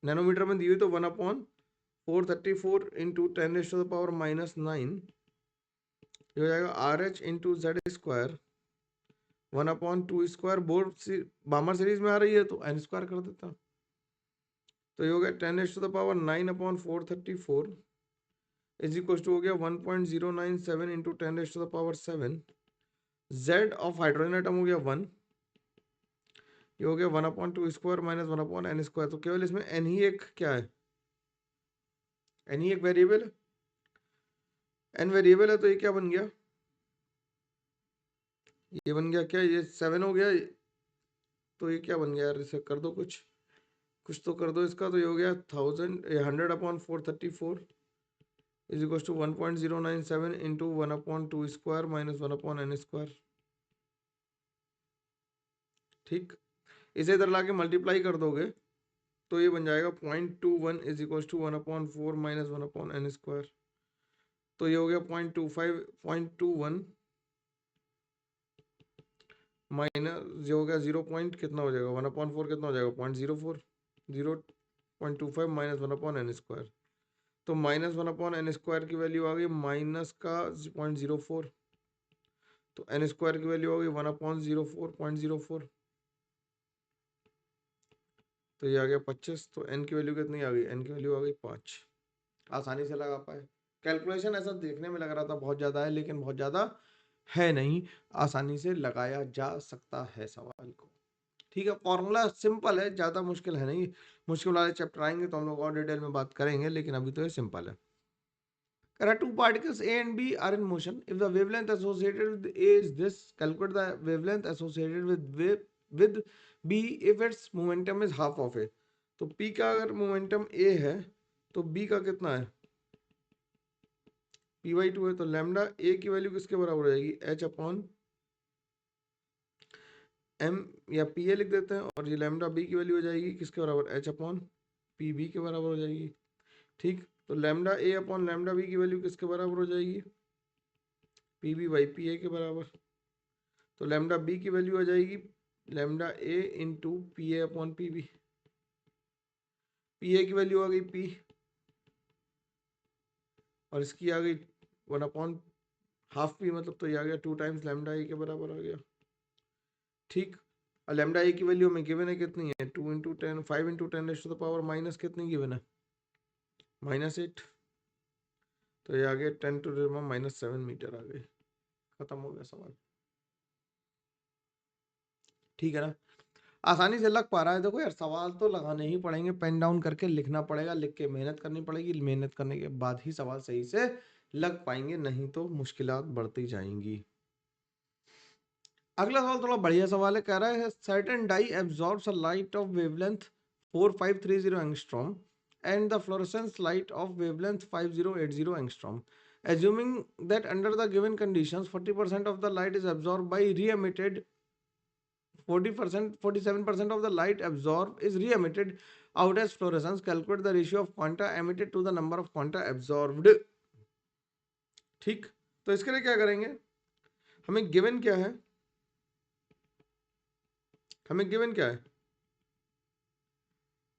nanometre में दी हुई, तो 1/434 इंटू 10⁻⁻⁹ ये हो जाएगा RH into Z square 1/2 bore बामर series में आ रही है तो n स्क्वायर कर देता, तो ये हो गया 10⁻⁹ इज इक्वल टू हो गया 1.097 into 10⁻⁷। Z of hydrogen atom हो गया 1, ये हो गया 1/2 माइनस 1/n²। तो केवल इसमें n ही एक क्या है, n ही एक वेरिएबल है, n वेरिएबल है, तो ये क्या बन गया, ये बन गया क्या, ये 7 हो गया, तो ये क्या बन गया यार, इसे कर दो कुछ तो कर दो इसका, तो ये हो गया 100/434 is equal to 1.097 into 1/2 minus 1/n²। ठीक, इसे इधर लाके मल्टीप्लाई कर दोगे तो ये बन जाएगा 0.21 is equal to 1/4 minus 1/n²। तो ये हो गया 0.21 माइनस, ये हो गया 0 पॉइंट कितना हो जाएगा, 1/4 कितना हो जाएगा 0.04, 0.25 माइनस 1/n²। तो माइनस 1/n² की वैल्यू आ गई माइनस का 0.04, तो n² की वैल्यू आ गई 1/04.04, तो ये आ गया 25। तो n की वैल्यू कितनी आ गई, n की वैल्यू आ गई 5। आसानी से लगा पाए। कैलकुलेशन ऐसा देखने में लग रहा था बहुत ज़्यादा है, लेकिन बहुत ज़्यादा है नहीं, आसानी से लगाया जा सकता है सवाल को। ठीक है, फॉर्मूला सिंपल है, ज़्यादा मुश्किल है नहीं। मुश्किल वाले चैप्टर आएंगे तो हम लोग और डिटेल में बात करेंगे, लेकिन अभी तो ये सिंपल है। There are two particles A and B are in motion. If the wavelength associated with A is this, calculate the wavelength associated with B if its momentum is half of A. तो P का अगर momentum A है तो B का कितना है, P/2 है, तो लैम्डा A की वैल्यू किसके बराबर हो जाएगी, H/m या PA लिख देते हैं, और ये लैम्डा B की वैल्यू हो जाएगी किसके बराबर, H/PB के बराबर हो जाएगी। ठीक, तो lambda A upon lambda B की वैल्यू किसके बराबर हो जाएगी, PB/PA के बराबर। तो लैम्डा B की वैल्यू आ जाएगी lambda A into PA/PB। PA की वैल्यू आ गई P, और इसकी आ गई 1/12P, मतलब तो ये आ गया 2 टाइम्स लैम्डा A के बराबर आ गया। ठीक, और लैम्डा A की वैल्यू हमें गिवन है कितनी है, 2 इंटू 10 5 इंटू 10⁻⁻, माइनस कितनी गिवन है, -8। तो ये आ गया 10⁻⁻7 मीटर आ गई। खत्म हो गया सवाल। ठीक है ना, आसानी से लग पा रहा है। देखो यार, सवाल तो लगाने ही पड़ेंगे, पेन डाउन करके लिखना पड़ेगा, लिख के मेहनत करनी पड़ेगी, मेहनत करने के बाद ही सवाल सही से लग पाएंगे, नहीं तो मुश्किलात बढ़ती जाएंगी। अगला सवाल थोड़ा बढ़िया सवाल है, कह रहा है certain dye absorbs a light of wavelength 4530 angstrom and the fluorescence light of wavelength 5080 angstrom. Assuming that under the given conditions 40% of the light is absorbed by re-emitted, 47% of the light absorbed is re-emitted out as fluorescence, calculate the ratio of quanta emitted to the number of quanta absorbed. ठीक, तो इसके लिए क्या करेंगे, हमें given क्या है, हमें गिवन क्या है,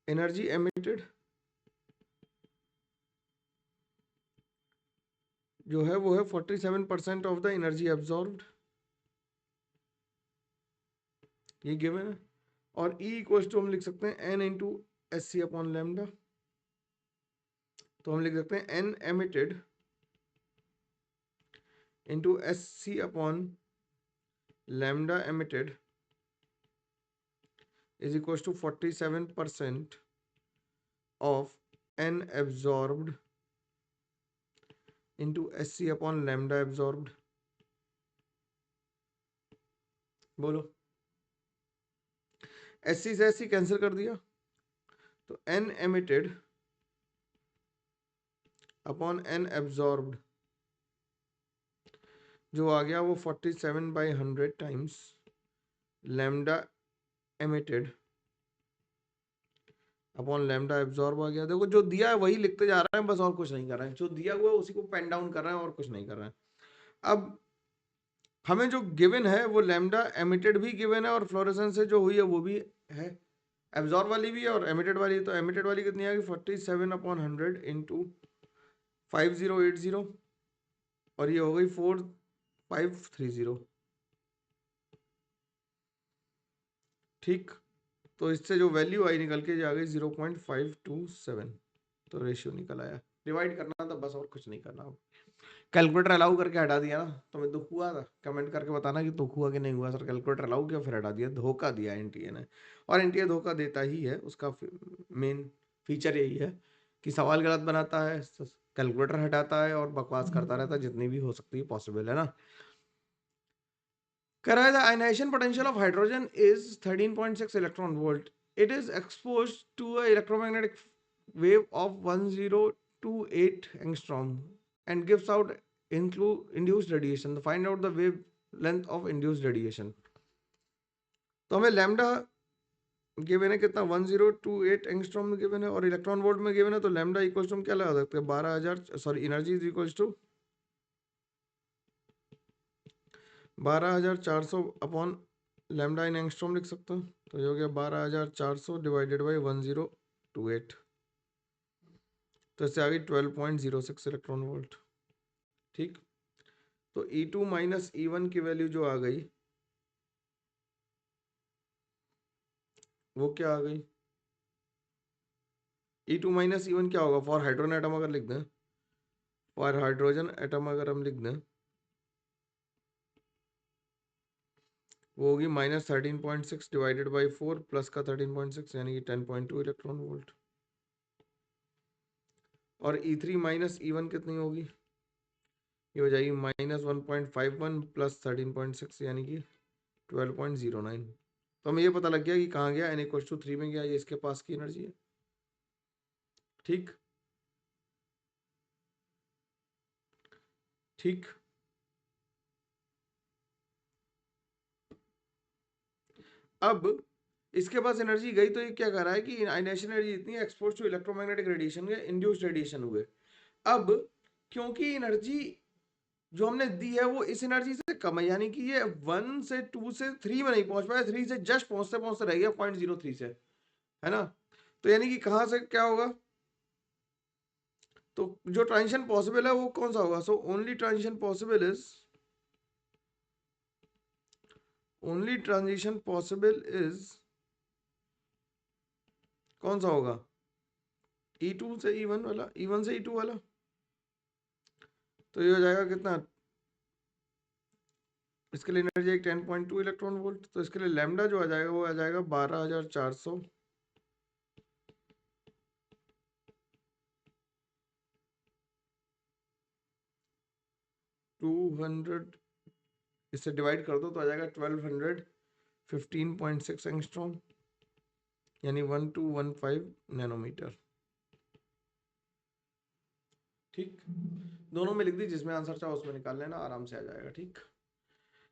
एनर्जी एमिटेड जो है वो है 47% ऑफ द एनर्जी एब्जॉर्ब्ड, ये गिवन है। और E इक्वल टू हम लिख सकते हैं N into SC upon lambda, तो हम लिख सकते हैं N emitted into SC upon lambda emitted is equals to 47% of N absorbed into SC upon lambda absorbed. बोलो, SC से SC कैंसिल कर दिया तो N emitted upon N absorbed जो आ गया वो 47/100 times lambda emitted upon lambda absorb आ गया। देखो जो दिया है वही लिखते जा रहा है बस, और कुछ नहीं कर रहे हैं। जो दिया हुआ है उसी को पेन डाउन कर रहे हैं और कुछ नहीं कर रहे हैं। अब हमें जो गिवन है वो लैम्डा एमिटेड भी गिवन है और फ्लोरेसेंस से जो हुई है वो भी है, एब्जॉर्ब वाली भी है और एमिटेड वाली। तो एमिटेड वाली कितनी आएगी 47/100 इंटू 5080 और ये हो गई 4530। ठीक, तो इससे जो वैल्यू आई निकल के आ गई 0.527। तो रेशियो निकल आया। डिवाइड करना था बस, और कुछ नहीं करना। कैलकुलेटर अलाउ करके हटा दिया ना, तुम्हें दुख हुआ था? कमेंट करके बताना कि दुख हुआ कि नहीं हुआ। सर कैलकुलेटर अलाउ किया फिर हटा दिया, धोखा दिया एनटीए ने। और एनटीए धोखा देता ही है, उसका मेन फीचर यही है कि सवाल गलत बनाता है, कैलकुलेटर हटाता है और बकवास करता रहता है जितनी भी हो सकती है पॉसिबल, है ना। कह रहा है the ionisation potential of hydrogen is 13.6 electron volt. It is exposed to a electromagnetic wave of 1028 angstrom and gives out induced radiation. Find out the wavelength of induced radiation. तो हमें लैम्डा गिवन है कितना 1028 angstrom में given है और electron volt में given है। तो लैम्डा इक्वल्स टू क्या लगा सकते हैं 12,000, sorry energy is equals to 12,400 upon lambda in angstrom लिख सकते हैं। तो ये हो गया 12,400 डिवाइडेड बाई 1028। तो इससे आ गई 12.06 इलेक्ट्रॉन वोल्ट। ठीक, तो E2 माइनस E1 की वैल्यू जो आ गई वो क्या आ गई? E2 माइनस E1 क्या होगा फॉर हाइड्रोजन एटम? अगर लिख दें फॉर हाइड्रोजन एटम, अगर हम लिख दें वो होगी -13.6 डिवाइडेड बाई 4 प्लस का 13.6 यानी कि 10.2 इलेक्ट्रॉन वोल्ट। और E3 माइनस E1 कितनी होगी? ये हो जाएगी -1.51 प्लस 13.6 यानी कि 12.09। तो हमें ये पता लग गया कि कहाँ गया, n=3 में गया, ये इसके पास की एनर्जी है। ठीक ठीक, अब इसके पास एनर्जी गई तो ये क्या कर रहा है कि आयनाइजेशन एनर्जी इतनी एक्सपोज टू इलेक्ट्रोमैग्नेटिक रेडिएशन के इंड्यूस्ड रेडिएशन हुए। अब क्योंकि एनर्जी जो हमने दी है वो इस एनर्जी से कम है, यानी कि ये 1 से 2 से 3 में नहीं पहुंच पाया, 3 से जस्ट पहुंचते पहुंचते रह गया 0.03 से, है ना। तो यानी कि कहां से क्या होगा, तो जो ट्रांजिशन पॉसिबल है वो कौन सा होगा? So only transition possible is कौन सा होगा? E2 से E1 वाला, E1 से E2 वाला। तो ये हो जाएगा कितना, इसके लिए एनर्जी एक 10.2 इलेक्ट्रॉन वोल्ट। तो इसके लिए लैम्डा जो आ जाएगा वो आ जाएगा 12,400 200, इससे डिवाइड कर दो तो आ जाएगा 1215.6 एंगस्ट्रॉम यानी 1215 नैनोमीटर। ठीक, दोनों में लिख दी, जिसमें आंसर चाहो उसमें निकाल लेना, आराम से आ जाएगा। ठीक,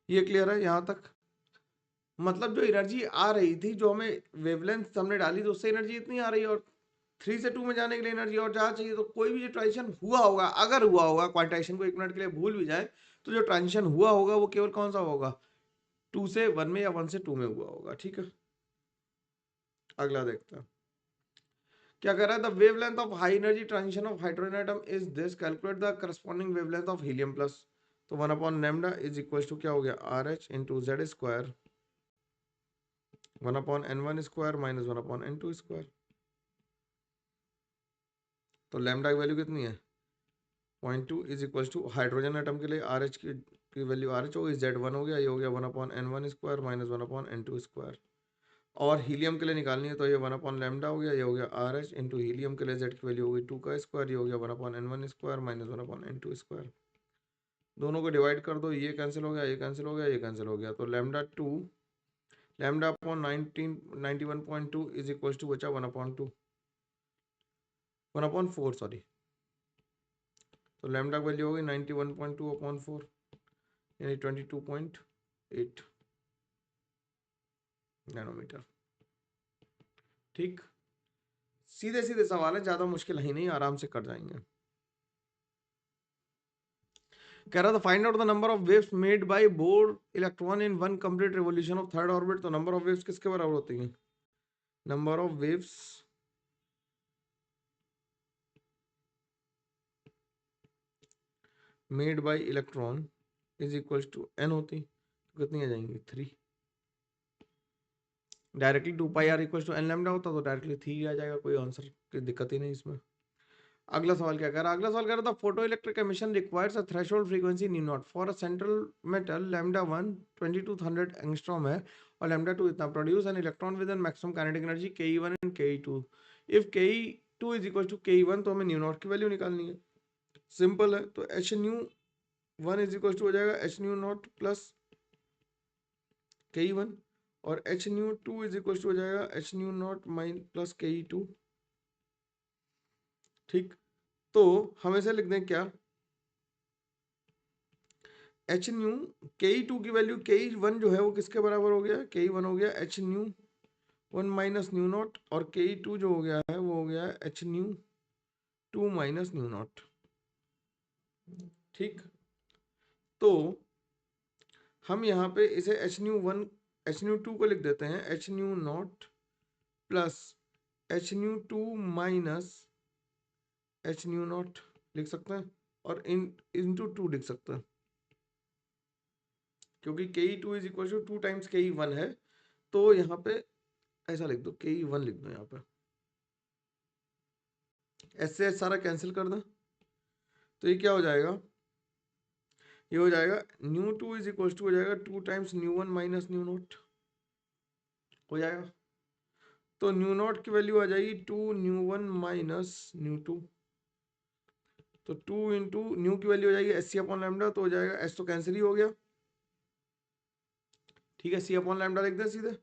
ये क्लियर है यहाँ तक? मतलब जो एनर्जी आ रही थी, जो हमें वेवलेंथ हमने डाली तो उससे एनर्जी इतनी आ रही है, और 3 से 2 में जाने के लिए एनर्जी और ज्यादा चाहिए। तो कोई भी जो ट्रांजिशन हुआ होगा, अगर हुआ होगा, क्वांटाइजेशन को 1 मिनट के लिए भूल भी जाए, तो जो ट्रांजिशन हुआ होगा वो केवल कौन सा होगा, 2 से 1 में या 1 से 2 में हुआ होगा। ठीक है, अगला देखते हैं क्या कर रहा है। The wavelength of high energy transition of hydrogen atom is this, calculate the corresponding wavelength of helium plus. तो 1 upon lambda is equal to क्या हो गया, RH into Z square 1 upon n1 square minus 1 upon n2 square. तो lambda की value कितनी है 0.2 is equal to hydrogen atom के लिए RH की वैल्यू RH होगी, Z1 हो गया, ये हो गया 1 upon n1 square minus 1 upon n2 square. और हीलियम के लिए निकालनी है तो ये 1/λ हो गया, ये हो गया RH इंटू हीलियम के लिए जेड की वैल्यू हो गई 2 का स्क्वायर, ये हो गया 1/n1 square minus 1/n2 square. दोनों को डिवाइड कर दो, ये कैंसिल हो गया, ये कैंसिल हो गया, ये कैंसिल हो गया, तो λ/91.2 इज इक्वल टू बचा 1/2 1/4 सॉरी। तो लैम्डा की वैल्यू होगी 91.2/4 यानी 22.8 नैनोमीटर। ठीक, सीधे सीधे सवाल है, ज्यादा मुश्किल है नहीं, आराम से कर जाएंगे। कह रहा था find out the number of waves made by Bohr electron in one complete revolution of third orbit. तो नंबर ऑफ वेव्स किसके बराबर होती है? Number of waves made by electron is equal to n होती, तो कितनी आ जाएंगी 3। Directly 2πr equal to n lambda होता तो डायरेक्टली 3 आ जाएगा, कोई आंसर की दिक्कत ही नहीं इसमें। अगला सवाल क्या कह रहा है? अगला सवाल कह रहा था photoelectric emission requires a threshold frequency nu naught for a central metal λ1 2200 angstrom है और λ2 इतना, produce an electron with an maximum kinetic energy ke1 and ke2 if ke2 is equal to ke1 तो हमें new not की value निकालनी है। Simple है, तो H nu 1 is equal to हो जाएगा H nu not plus ke1 और H nu 2 is equal to हो जाएगा H nu not minus plus ke2। ठीक, तो हम ऐसे लिख दें क्या, एच न्यू ke2 की वैल्यू ke1 जो है वो किसके बराबर हो गया, ke1 हो गया H nu 1 minus nu naught और ke2 जो हो गया है वो हो गया H nu 2 minus nu not. ठीक, तो हम यहाँ पे इसे एच न्यू 1 एच न्यू 2 को लिख देते हैं H nu not plus H nu 2 minus H nu not लिख सकते हैं और इंटू 2 लिख सकते हैं, क्योंकि ke2 is equal to 2 times ke1 है, तो यहाँ पे ऐसा लिख दो ke1 लिख दो यहाँ पे, ऐसे सारा कैंसिल कर दो, तो ये क्या हो जाएगा, ये हो जाएगा न्यू 2 इज इक्वल टू हो जाएगा 2 times new 1 minus nu not हो जाएगा। तो न्यू नॉट की वैल्यू आ जाएगी 2 न्यू 1 माइनस न्यू 2, तो 2 इंटू न्यू की वैल्यू हो जाएगी एस सी अपॉन लैम्डा, तो हो जाएगा एस तो कैंसिल ही हो गया। ठीक है, सी अपॉन लैम्डा लिख दें सीधे,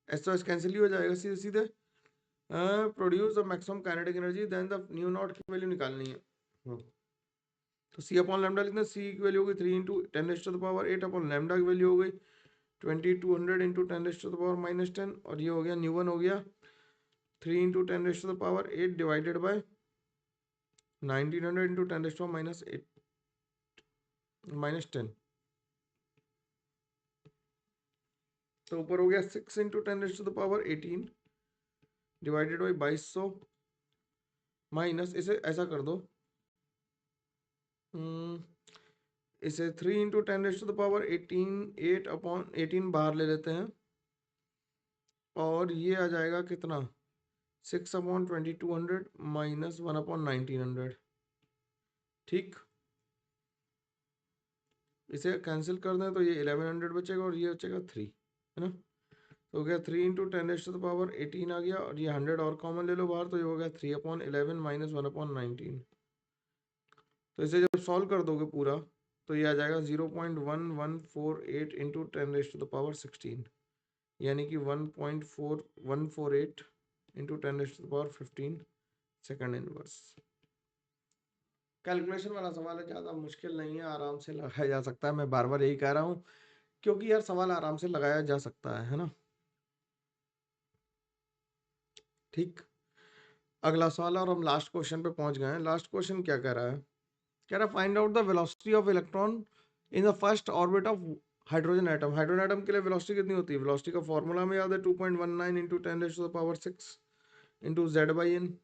एस तो एस कैंसिल ही हो जाएगा सीधे सीधे। Produce the maximum kinetic energy then the nu not की वैल्यू निकालनी है। तो सी अपॉन लैम्डा लिखना, सी की वैल्यू हो गई 3 इंटू 10⁻⁸ अपॉन लैम्डा की वैल्यू हो गई 2200 इंटू 10⁻⁻10 और ये हो गया न्यू 1 हो गया 3 इंटू 10⁻8 डिवाइडेड बाय 1900 इंटू 10⁻⁻10। तो ऊपर हो गया 6 इंटू 10⁻18 डिवाइडेड बाई 2200 माइनस, इसे ऐसा कर दो, इसे 3 इंटू 10⁻18 8 अपॉन 18 बाहर ले लेते हैं और ये आ जाएगा कितना 6 अपॉन 2200 माइनस 1 अपॉन 1900। ठीक, इसे कैंसिल कर दें तो ये 1100 बचेगा और ये बचेगा 3, है ना। तो हो गया 3 इंटू 10⁻18 आ गया और ये 100 और कॉमन ले लो बाहर, तो ये हो गया 3 अपॉन 11 माइनस 1 अपॉन 19। तो इसे जब सॉल्व कर दोगे पूरा तो ये आ जाएगा 0.1148 इंटू 10⁻16 यानी कि 1.4148 इंटू 10⁻15 सेकेंड इनवर्स। कैलकुलेशन वाला सवाल है, ज़्यादा मुश्किल नहीं है, आराम से लगाया जा सकता है। मैं बार बार यही कह रहा हूँ क्योंकि यार सवाल आराम से लगाया जा सकता है ना। ठीक, अगला सवाल और हम लास्ट क्वेश्चन पे पहुंच गए हैं। लास्ट क्वेश्चन क्या कह रहा है, कह रहा है find out the velocity of electron in the first orbit of hydrogen atom. Hydrogen atom के लिए वेलोसिटी कितनी होती है, वेलोसिटी का फॉर्मूला में याद है 2.19 into 10⁻6 into Z by N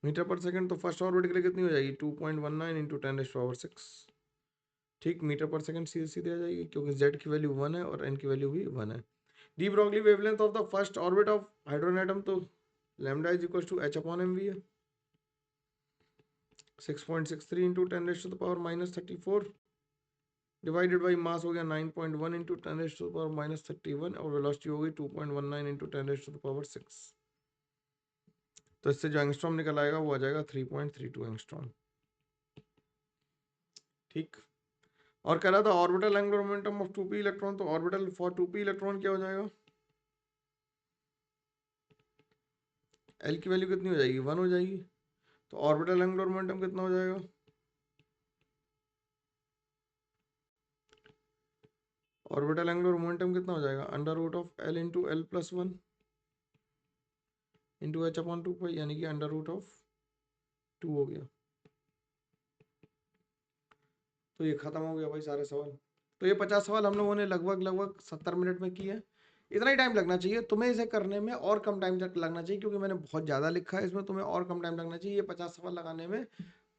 meter पर सेकंड। तो फर्स्ट ऑर्बिट के लिए कितनी हो जाएगी 2.19 इंटू 10⁻6, ठीक, मीटर पर सेकंड सीधे सीधे आ जाएगी क्योंकि जेड की वैल्यू 1 है और एन की वैल्यू भी 1 है। De Broglie wavelength of the first orbit of hydrogen atom, तो lambda is equal to h upon m v है 6.63 इंटू 10⁻34 डिवाइडेड बाई मास हो गया 9.1 इंटू 10⁻⁻31 और वेलोसिटी हो गई 2.19 इंटू 10⁻6। तो इससे जो एंगस्ट्रॉम निकल आएगा वो आ जाएगा 3.32 एंगस्ट्रॉम। ठीक। और कह रहा था orbital angular momentum of 2p electron, तो ऑर्बिटल फॉर 2p इलेक्ट्रॉन क्या हो जाएगा, एल की वैल्यू कितनी हो जाएगी, 1 हो जाएगी। तो ऑर्बिटल एंगुलर मोमेंटम कितना हो जाएगा, ऑर्बिटल एंगुलर मोमेंटम कितना हो जाएगा, under root of L into L plus 1 into H upon 2 pi, यानी कि अंडर रूट ऑफ 2 हो गया। तो ये खत्म हो गया भाई सारे सवाल। तो ये 50 सवाल हम लोगों ने लगभग 70 मिनट में किए। इतना ही टाइम लगना चाहिए तुम्हें इसे करने में, और कम टाइम तक लगना चाहिए क्योंकि मैंने बहुत ज़्यादा लिखा है इसमें, तुम्हें और कम टाइम लगना चाहिए। ये 50 सवाल लगाने में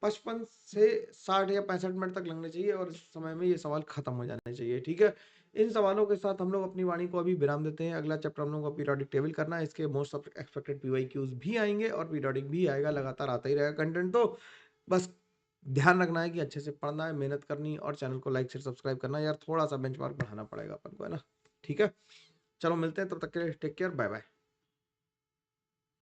55 से 60 या 65 मिनट तक लगने चाहिए और इस समय में ये सवाल खत्म हो जाने चाहिए। ठीक है, इन सवालों के साथ हम लोग अपनी वाणी को अभी विराम देते हैं। अगला चैप्टर हम लोग को पीरियोडिक टेबल करना है, इसके मोस्ट एक्सपेक्टेड पीवाईक्यूज भी आएंगे और पीरियोडिक भी आएगा, लगातार आता ही रहेगा कंटेंट। तो बस ध्यान रखना है कि अच्छे से पढ़ना है, मेहनत करनी, और चैनल को लाइक शेयर सब्सक्राइब करना है यार, थोड़ा सा बेंचमार्क बढ़ाना पड़ेगा अपन को, है ना। ठीक है, चलो मिलते हैं, तब तक के लिए टेक केयर, बाय बाय।